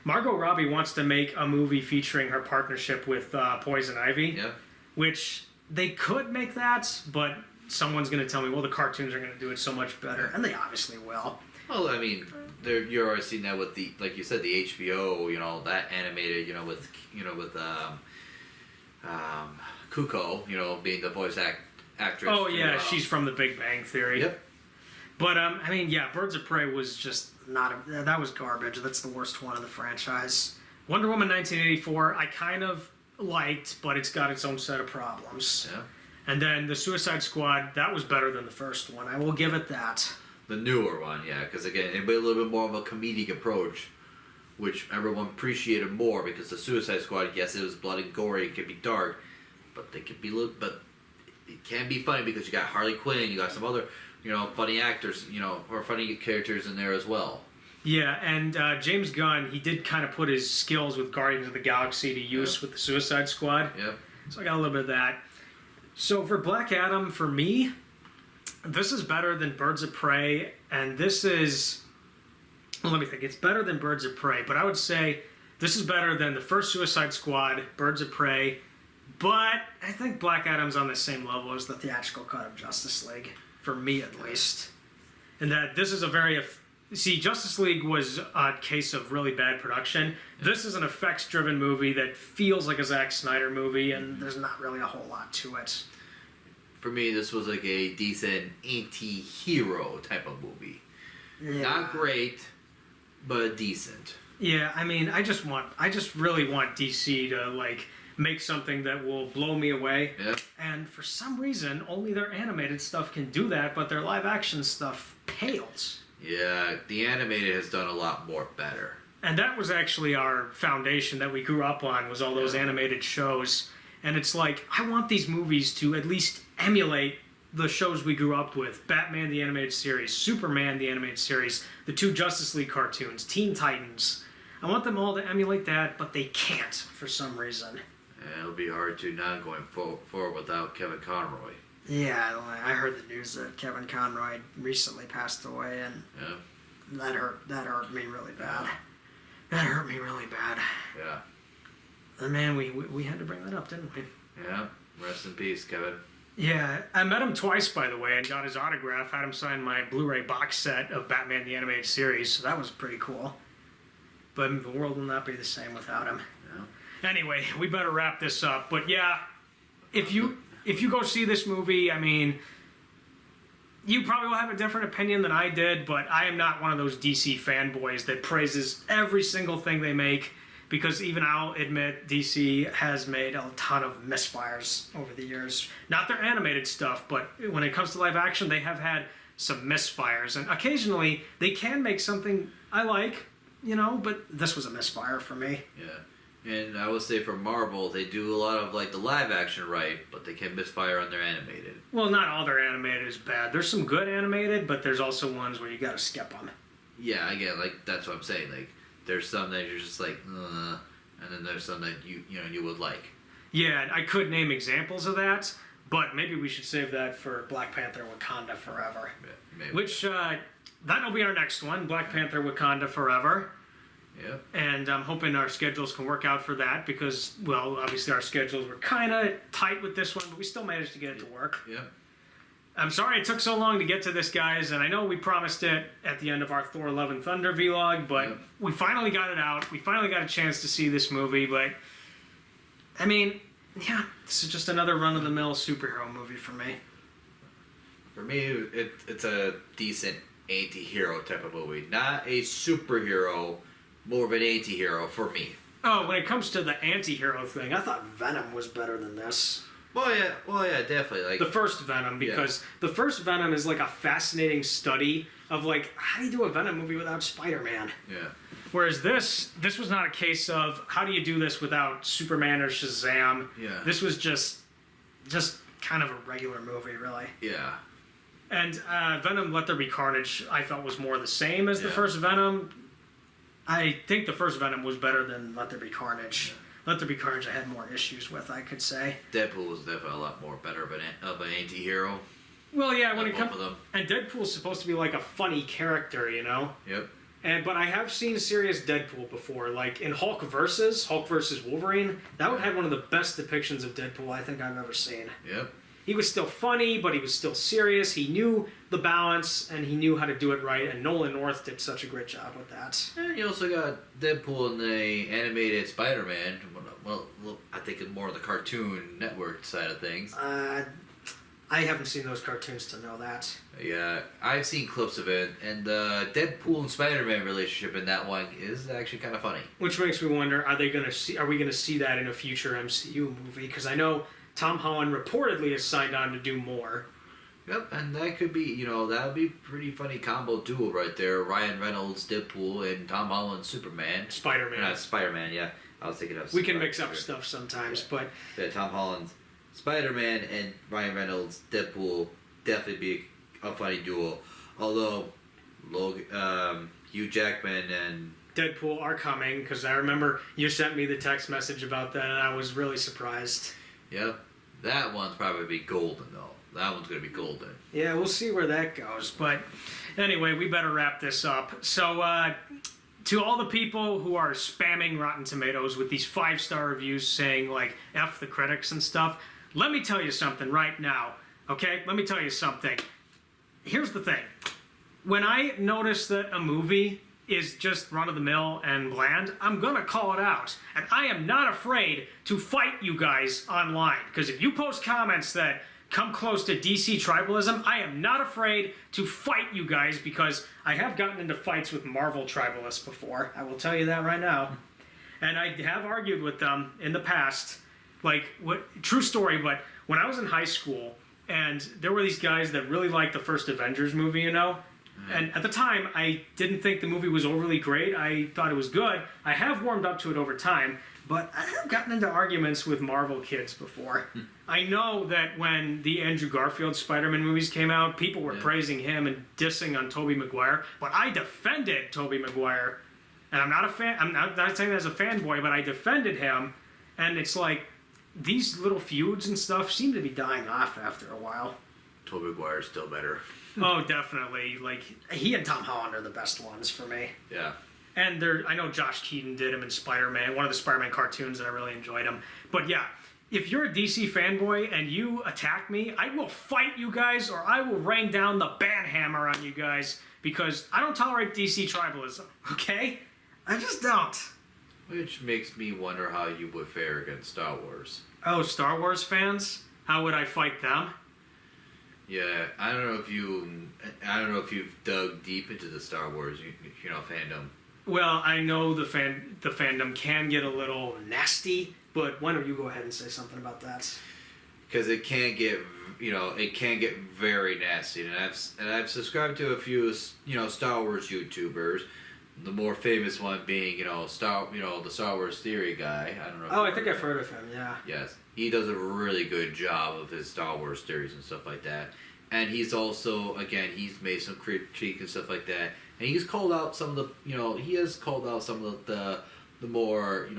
Margot Robbie wants to make a movie featuring her partnership with Poison Ivy. Yeah. Which they could make that, but someone's going to tell me, well, the cartoons are going to do it so much better, and they obviously will. Well, I mean, you're already seeing that with the, like you said, the HBO, that animated, with Kuko, being the voice actress. Oh yeah, she's from The Big Bang Theory. Yep. But Birds of Prey was just that was garbage. That's the worst one of the franchise. Wonder Woman 1984, I kind of liked, but it's got its own set of problems. Yeah. And then the Suicide Squad, that was better than the first one. I will give it that. The newer one, yeah, because again, it made a little bit more of a comedic approach, which everyone appreciated more because the Suicide Squad, yes, it was bloody and gory, it could be dark, but it can be funny because you got Harley Quinn, you got some other, funny actors, or funny characters in there as well. Yeah, and James Gunn, he did kind of put his skills with Guardians of the Galaxy to use with the Suicide Squad. Yep. So I got a little bit of that. So for Black Adam, for me, this is better than Birds of Prey, and this is... Well, let me think. It's better than Birds of Prey, but I would say this is better than the first Suicide Squad, Birds of Prey, but I think Black Adam's on the same level as the theatrical cut of Justice League, for me at least. And that this is a very... See, Justice League was a case of really bad production. Yeah. This is an effects-driven movie that feels like a Zack Snyder movie, and there's not really a whole lot to it. For me, this was like a decent anti-hero type of movie. Yeah. Not great, but decent. Yeah, I just really want DC to make something that will blow me away. Yeah. And for some reason, only their animated stuff can do that, but their live-action stuff pales. Yeah, the animated has done a lot more better. And that was actually our foundation that we grew up on, was all those animated shows. And it's I want these movies to at least emulate the shows we grew up with. Batman, the animated series, Superman, the animated series, the 2 Justice League cartoons, Teen Titans. I want them all to emulate that, but they can't for some reason. Yeah, it'll be hard to not going forward without Kevin Conroy. Yeah, I heard the news that Kevin Conroy recently passed away, and that hurt me really bad. That hurt me really bad. Yeah. And man, we had to bring that up, didn't we? Yeah. Rest in peace, Kevin. Yeah, I met him twice, by the way, and got his autograph. Had him sign my Blu-ray box set of Batman the Animated Series, so that was pretty cool. But the world will not be the same without him. Yeah. Anyway, we better wrap this up. But yeah, if you go see this movie, I mean, you probably will have a different opinion than I did, but I am not one of those DC fanboys that praises every single thing they make. Because even I'll admit, DC has made a ton of misfires over the years. Not their animated stuff, but when it comes to live action, they have had some misfires. And occasionally, they can make something I like, but this was a misfire for me. Yeah. And I would say for Marvel, they do a lot of like the live action right, but they can misfire on their animated. Well, not all their animated is bad. There's some good animated, but there's also ones where you gotta skip them. Yeah, again, like that's what I'm saying. Like, there's some that you're just like, and then there's some that you would like. Yeah, I could name examples of that, but maybe we should save that for Black Panther: Wakanda Forever. Yeah, maybe. Which that'll be our next one, Black Panther: Wakanda Forever. Yep. And I'm hoping our schedules can work out for that because, well, obviously our schedules were kind of tight with this one, but we still managed to get it to work. Yep. I'm sorry it took so long to get to this, guys, and I know we promised it at the end of our Thor: Love and Thunder vlog, but we finally got it out. We finally got a chance to see this movie, but, I mean, yeah, this is just another run-of-the-mill superhero movie for me. For me, it's a decent anti-hero type of movie. Not a superhero, more of an anti-hero for me. Oh, when it comes to the anti-hero thing, I thought Venom was better than this. Well, yeah, definitely. Like the first Venom, because the first Venom is like a fascinating study of like, how do you do a Venom movie without Spider-Man? Yeah. Whereas this was not a case of how do you do this without Superman or Shazam. Yeah. This was just kind of a regular movie, really. Yeah. And Venom: Let There Be Carnage, I felt was more the same as the first Venom. I think the first Venom was better than Let There Be Carnage. Yeah. Let There Be Carnage I had more issues with, I could say. Deadpool was definitely a lot more better of an anti-hero. Well, yeah, when it comes... And Deadpool's supposed to be like a funny character, Yep. But I have seen serious Deadpool before. Like in Hulk versus Wolverine, that one had one of the best depictions of Deadpool I think I've ever seen. Yep. He was still funny, but he was still serious. He knew the balance, and he knew how to do it right, and Nolan North did such a great job with that. And you also got Deadpool in the animated Spider-Man. Well, I think it's more of the Cartoon Network side of things. I haven't seen those cartoons to know that. Yeah, I've seen clips of it, and the Deadpool and Spider-Man relationship in that one is actually kind of funny. Which makes me wonder: are we going to see that in a future MCU movie? Because I know Tom Holland reportedly has signed on to do more. Yep, and that could be, that would be a pretty funny combo duo right there. Ryan Reynolds, Deadpool, and Tom Holland, Superman. Spider-Man. Spider-Man, yeah. I was thinking of... We can mix up stuff sometimes, but... Yeah, Tom Holland, Spider-Man, and Ryan Reynolds, Deadpool, definitely be a funny duo. Although, Hugh Jackman and... Deadpool are coming, because I remember you sent me the text message about that, and I was really surprised. Yep. That one's probably be golden, though. That one's going to be golden. Yeah, we'll see where that goes. But anyway, we better wrap this up. So, to all the people who are spamming Rotten Tomatoes with these 5-star reviews saying, like, F the critics and stuff, let me tell you something right now, okay? Let me tell you something. Here's the thing. When I notice that a movie is just run-of-the-mill and bland, I'm gonna call it out. And I am not afraid to fight you guys online. Because if you post comments that come close to DC tribalism, I am not afraid to fight you guys, because I have gotten into fights with Marvel tribalists before. I will tell you that right now. And I have argued with them in the past. Like, true story, but when I was in high school, and there were these guys that really liked the first Avengers movie, And at the time, I didn't think the movie was overly great. I thought it was good. I have warmed up to it over time, but I have gotten into arguments with Marvel kids before. I know that when the Andrew Garfield Spider-Man movies came out, people were praising him and dissing on Tobey Maguire, but I defended Tobey Maguire. And I'm not a fan. I'm not saying that as a fanboy, but I defended him. And it's like, these little feuds and stuff seem to be dying off after a while. Tobey Maguire's still better. Oh, definitely. Like, he and Tom Holland are the best ones for me. Yeah. And I know Josh Keaton did him in Spider-Man, one of the Spider-Man cartoons, and I really enjoyed him. But yeah, if you're a DC fanboy and you attack me, I will fight you guys, or I will rain down the ban hammer on you guys, because I don't tolerate DC tribalism, okay? I just don't. Which makes me wonder how you would fare against Star Wars. Oh, Star Wars fans? How would I fight them? Yeah, I don't know if you've dug deep into the Star Wars, fandom. Well, I know the fandom can get a little nasty, but why don't you go ahead and say something about that? Because it can get very nasty, and I've subscribed to a few Star Wars YouTubers. The more famous one being the Star Wars Theory guy. I don't know. Oh, I think I've heard of him. Yeah. Yes, he does a really good job of his Star Wars theories and stuff like that. And he's also he's made some critique and stuff like that. And he's called out some of the more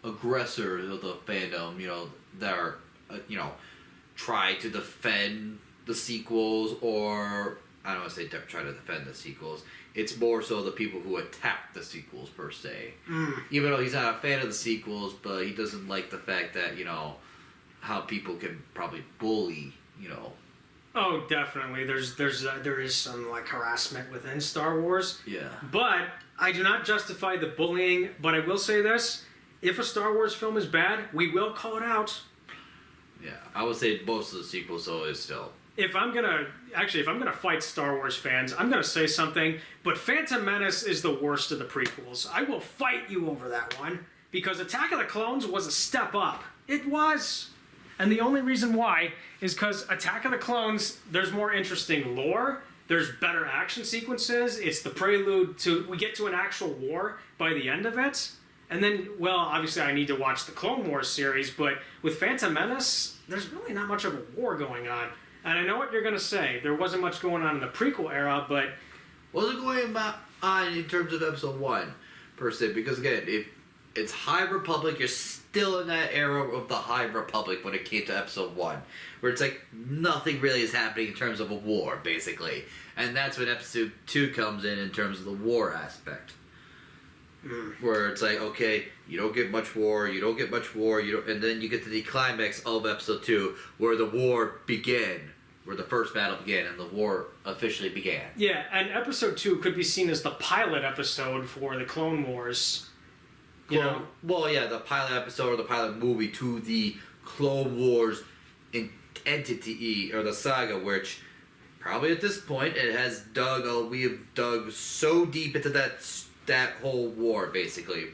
aggressors of the fandom that are try to defend the sequels, or I don't want to say try to defend the sequels. It's more so the people who attack the sequels per se. Even though he's not a fan of the sequels, but he doesn't like the fact that how people can probably bully Oh, definitely. There is some harassment within Star Wars. Yeah. But I do not justify the bullying. But I will say this: if a Star Wars film is bad, we will call it out. Yeah, I would say most of the sequels though is still. If I'm gonna fight Star Wars fans, I'm gonna say something. But Phantom Menace is the worst of the prequels. I will fight you over that one because Attack of the Clones was a step up. It was. And the only reason why is because Attack of the Clones, there's more interesting lore, there's better action sequences, it's the prelude to, we get to an actual war by the end of it. And then, well, obviously I need to watch the Clone Wars series, but with Phantom Menace, there's really not much of a war going on. And I know what you're going to say, there wasn't much going on in the prequel era, but... Wasn't going on in terms of Episode 1, per se, because again, if it's High Republic, you're still in that era of the High Republic when it came to Episode 1, where it's nothing really is happening in terms of a war, basically. And that's when Episode 2 comes in terms of the war aspect. Where it's okay, you don't get much war, and then you get to the climax of Episode 2, where the war began, where the first battle began, and the war officially began. Yeah, and Episode 2 could be seen as the pilot episode for the Clone Wars. The pilot episode or the pilot movie to the Clone Wars entity or the saga, which probably at this point we have dug so deep into that whole war, basically,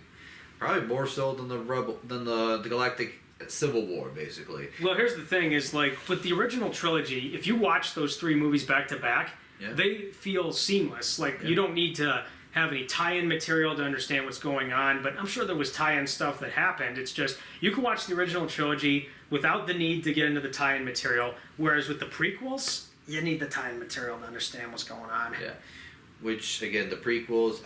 probably more so than the Galactic Civil War, basically. Well, here's the thing: is with the original trilogy, if you watch those 3 movies back to back, they feel seamless. You don't need to have any tie-in material to understand what's going on, but I'm sure there was tie-in stuff that happened. It's just, you can watch the original trilogy without the need to get into the tie-in material, whereas with the prequels, you need the tie-in material to understand what's going on. Yeah. Which, again, the prequels,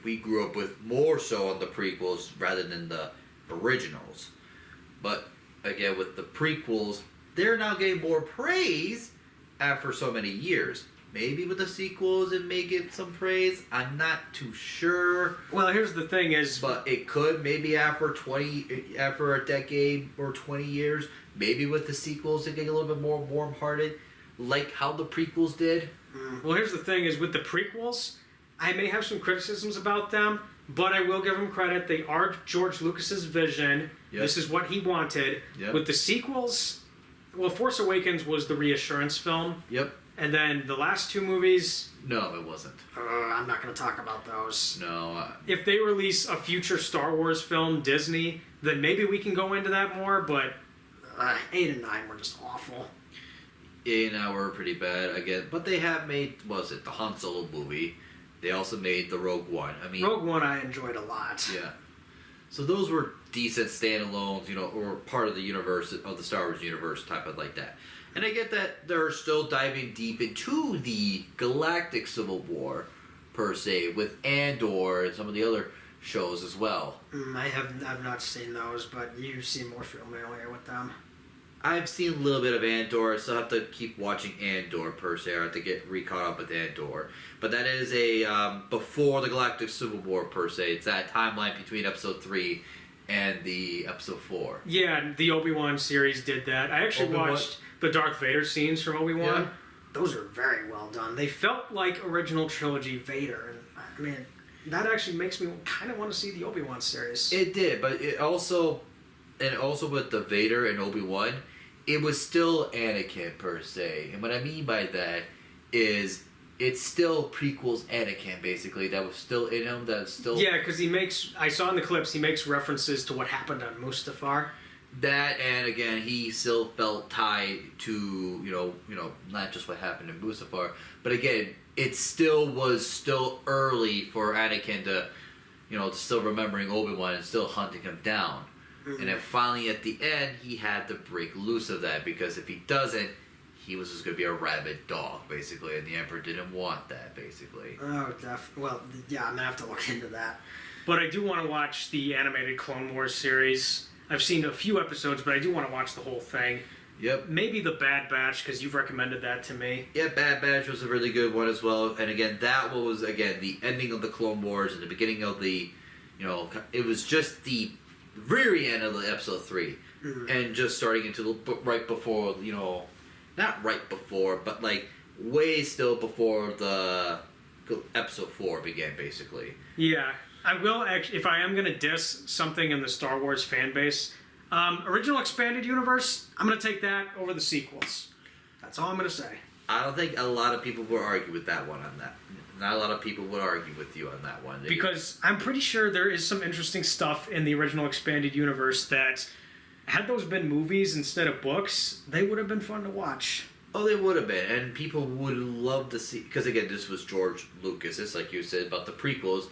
we grew up with more so on the prequels rather than the originals. But, again, with the prequels, they're now getting more praise after so many years. Maybe with the sequels it may get some praise. I'm not too sure. Well, here's the thing is... But it could, maybe after a decade or 20 years, maybe with the sequels it get a little bit more warm-hearted, like how the prequels did. Well, here's the thing is with the prequels, I may have some criticisms about them, but I will give them credit. They are George Lucas's vision. Yep. This is what he wanted. Yep. With the sequels, well, Force Awakens was the reassurance film. Yep. And then the last 2 movies... No, it wasn't. I'm not going to talk about those. No. If they release a future Star Wars film, Disney, then maybe we can go into that more, but 8 and 9 were just awful. 8 and 9 were pretty bad, again. But they have made, the Han Solo movie. They also made the Rogue One. Rogue One I enjoyed a lot. Yeah. So those were decent standalones, or part of the universe, of the Star Wars universe, type of like that. And I get that they're still diving deep into the Galactic Civil War, per se, with Andor and some of the other shows as well. I've not seen those, but you seem more familiar with them. I've seen a little bit of Andor. I still have to keep watching Andor per se. I have to get re-caught up with Andor. But that is a before the Galactic Civil War per se. It's that timeline between Episode 3 and the Episode 4. Yeah, the Obi-Wan series did that. I actually watched the Darth Vader scenes from Obi-Wan. Yeah. Those are very well done. They felt like original trilogy Vader. And I mean, that actually makes me kind of want to see the Obi-Wan series. It did, but it also... And also with the Vader and Obi-Wan, it was still Anakin per se. And what I mean by that is it's still prequels Anakin, basically, that was still in him, that was still... Yeah, because he makes... I saw in the clips, he makes references to what happened on Mustafar. That, and again, he still felt tied to, you know, not just what happened in Mustafar, but again, it still was still early for Anakin to, to still remembering Obi-Wan and still hunting him down. Mm-hmm. And then finally at the end, he had to break loose of that, because if he doesn't, he was just going to be a rabid dog, basically, and the Emperor didn't want that, basically. Oh, well, yeah, I'm going to have to look into that. But I do want to watch the animated Clone Wars series. I've seen a few episodes, but I do want to watch the whole thing. Yep. Maybe the Bad Batch, because you've recommended that to me. Yeah, Bad Batch was a really good one as well. And again, that was, again, the ending of the Clone Wars and the beginning of the, it was just the very end of the Episode 3. Mm-hmm. And just starting into right before, not right before, but like way still before the Episode 4 began, basically. Yeah. I will actually, if I am going to diss something in the Star Wars fan base, original expanded universe, I'm going to take that over the sequels. That's all I'm going to say. I don't think a lot of people would argue with that one on that. Not a lot of people would argue with you on that one. Because I'm pretty sure there is some interesting stuff in the original expanded universe that, had those been movies instead of books, they would have been fun to watch. Oh, they would have been. And people would love to see, because again, this was George Lucas. It's like you said about the prequels.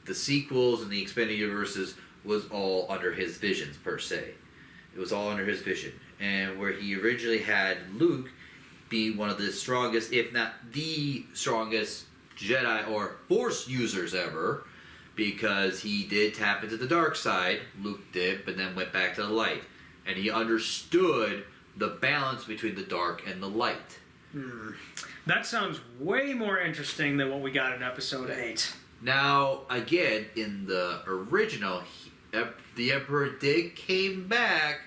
The sequels and the expanded universes was all under his visions, per se. It was all under his vision. And where he originally had Luke be one of the strongest, if not the strongest Jedi or Force users ever, because he did tap into the dark side, Luke did, but then went back to the light. And he understood the balance between the dark and the light. That sounds way more interesting than what we got in Episode 8. Now, again, in the original, the Emperor did came back,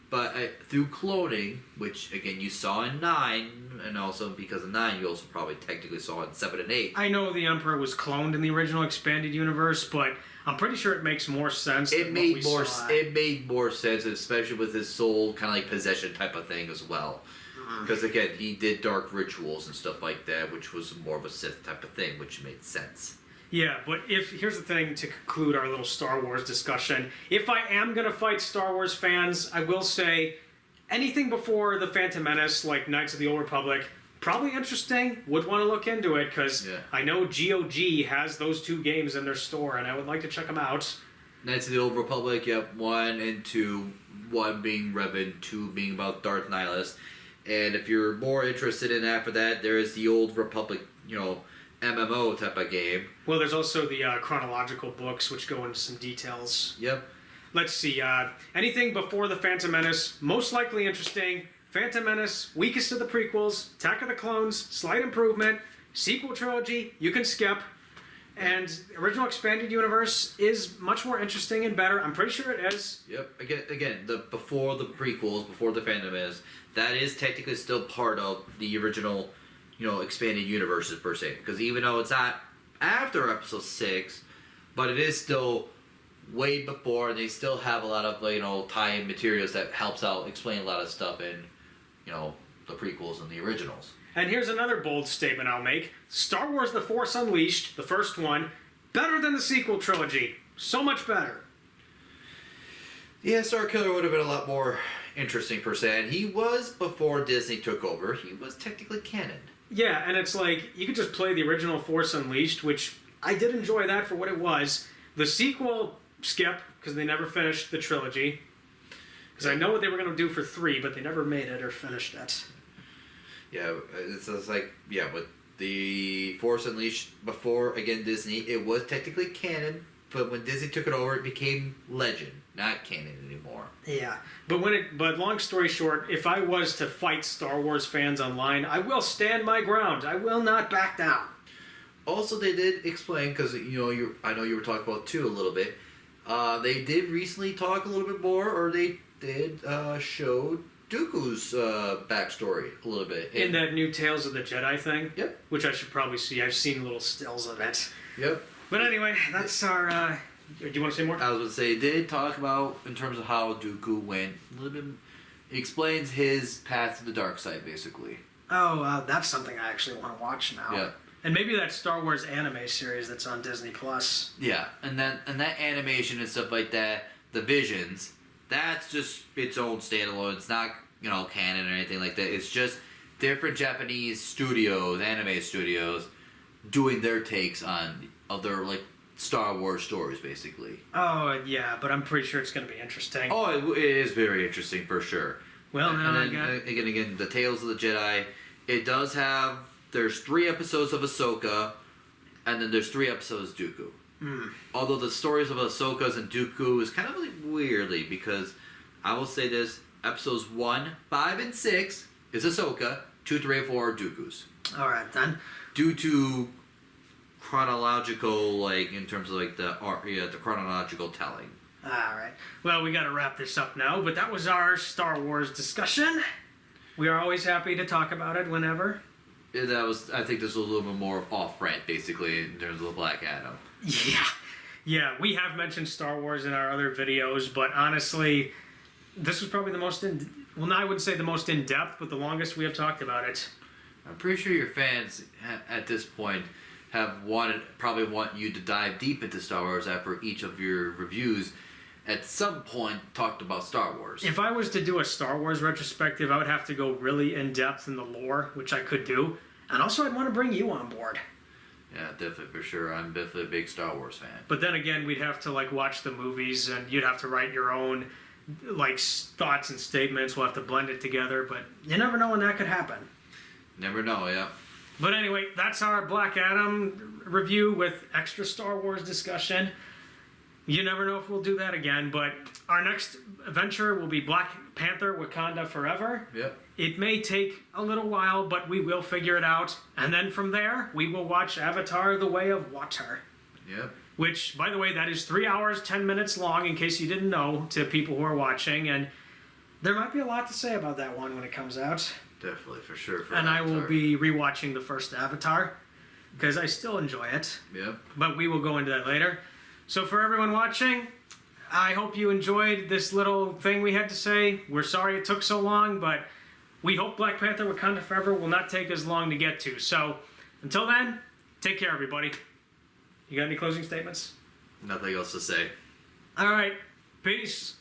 but through cloning, which, again, you saw in 9, and also because of 9, you also probably technically saw in 7 and 8. I know the Emperor was cloned in the original expanded universe, but I'm pretty sure it makes more sense than what we saw. It made more sense, especially with his soul kind of like possession type of thing as well. Because, again, he did dark rituals and stuff like that, which was more of a Sith type of thing, which made sense. Yeah, but here's the thing to conclude our little Star Wars discussion. If I am going to fight Star Wars fans, I will say anything before The Phantom Menace, like Knights of the Old Republic, probably interesting. Would want to look into it, because I know GOG has those 2 games in their store, and I would like to check them out. Knights of the Old Republic, yep, 1 and 2. 1 being Revan, 2 being about Darth Nihilus. And if you're more interested in after that, there is the Old Republic, MMO type of game. Well, there's also the chronological books, which go into some details. Yep. Let's see. Anything before The Phantom Menace, most likely interesting. Phantom Menace, weakest of the prequels. Attack of the Clones, slight improvement. Sequel trilogy, you can skip. And original expanded universe is much more interesting and better. I'm pretty sure it is. Yep. Again, the before the prequels, before the Phantom Menace, that is technically still part of the original, expanded universes per se. Because even though it's not after Episode 6, but it is still way before, and they still have a lot of tie-in materials that helps out explain a lot of stuff in the prequels and the originals. And here's another bold statement I'll make. Star Wars The Force Unleashed, the first one, better than the sequel trilogy. So much better. Yeah, Star Killer would have been a lot more interesting per se, and he was, before Disney took over, he was technically canon. Yeah, and it's like, you could just play the original Force Unleashed, which I did enjoy that for what it was. The sequel, skip, because they never finished the trilogy. Because I know what they were going to do for 3, but they never made it or finished it. Yeah, it's like, with the Force Unleashed before, again, Disney, it was technically canon, but when Disney took it over, it became legend, not canon anymore. Yeah, but long story short, if I was to fight Star Wars fans online, I will stand my ground. I will not back down. Also, they did explain, because I know you were talking about too a little bit. They did recently talk a little bit more, or they did show Dooku's backstory a little bit In that new Tales of the Jedi thing. Yep. Which I should probably see. I've seen little stills of it. Yep. But anyway, that's our. Do you want to say more? I was going to say, they did talk about in terms of how Dooku went a little bit. It explains his path to the dark side, basically. Oh, that's something I actually want to watch now. Yeah. And maybe that Star Wars anime series that's on Disney Plus. Yeah, and that animation and stuff like that, the visions, that's just its own standalone. It's not canon or anything like that. It's just different Japanese studios, anime studios, doing their takes on other Star Wars stories, basically. Oh yeah, but I'm pretty sure it's going to be interesting. Oh, it is very interesting for sure. Well, now and then again, the Tales of the Jedi. It does have. There's 3 episodes of Ahsoka, and then there's 3 episodes of Dooku. Although the stories of Ahsoka's and Dooku is kind of weirdly, because I will say this: episodes 1, 5, and 6 is Ahsoka. 2, 3, and 4 are Dooku's. All right then. Due to chronological, in terms of the chronological telling. All right. Well, we got to wrap this up now, but that was our Star Wars discussion. We are always happy to talk about it whenever. That was. I think this was a little bit more off rant, basically, in terms of the Black Adam. Yeah. We have mentioned Star Wars in our other videos, but honestly, this was probably the most I wouldn't say the most in depth, but the longest we have talked about it. I'm pretty sure your fans at this point probably want you to dive deep into Star Wars after each of your reviews. At some point, talked about Star Wars. If I was to do a Star Wars retrospective, I would have to go really in depth in the lore, which I could do, and also I'd want to bring you on board. Yeah, definitely for sure. I'm definitely a big Star Wars fan. But then again, we'd have to watch the movies, and you'd have to write your own thoughts and statements. We'll have to blend it together, but you never know when that could happen. Never know, yeah. But anyway, that's our Black Adam review with extra Star Wars discussion. You never know if we'll do that again, but our next adventure will be Black Panther Wakanda Forever. Yep. It may take a little while, but we will figure it out. And then from there, we will watch Avatar: The Way of Water. Yep. Which, by the way, that is 3 hours, 10 minutes long, in case you didn't know, to people who are watching. And there might be a lot to say about that one when it comes out. Definitely, for sure. And Avatar. I will be rewatching the first Avatar, because I still enjoy it. Yep. But we will go into that later. So for everyone watching, I hope you enjoyed this little thing we had to say. We're sorry it took so long, but we hope Black Panther Wakanda Forever will not take as long to get to. So until then, take care, everybody. You got any closing statements? Nothing else to say. All right. Peace.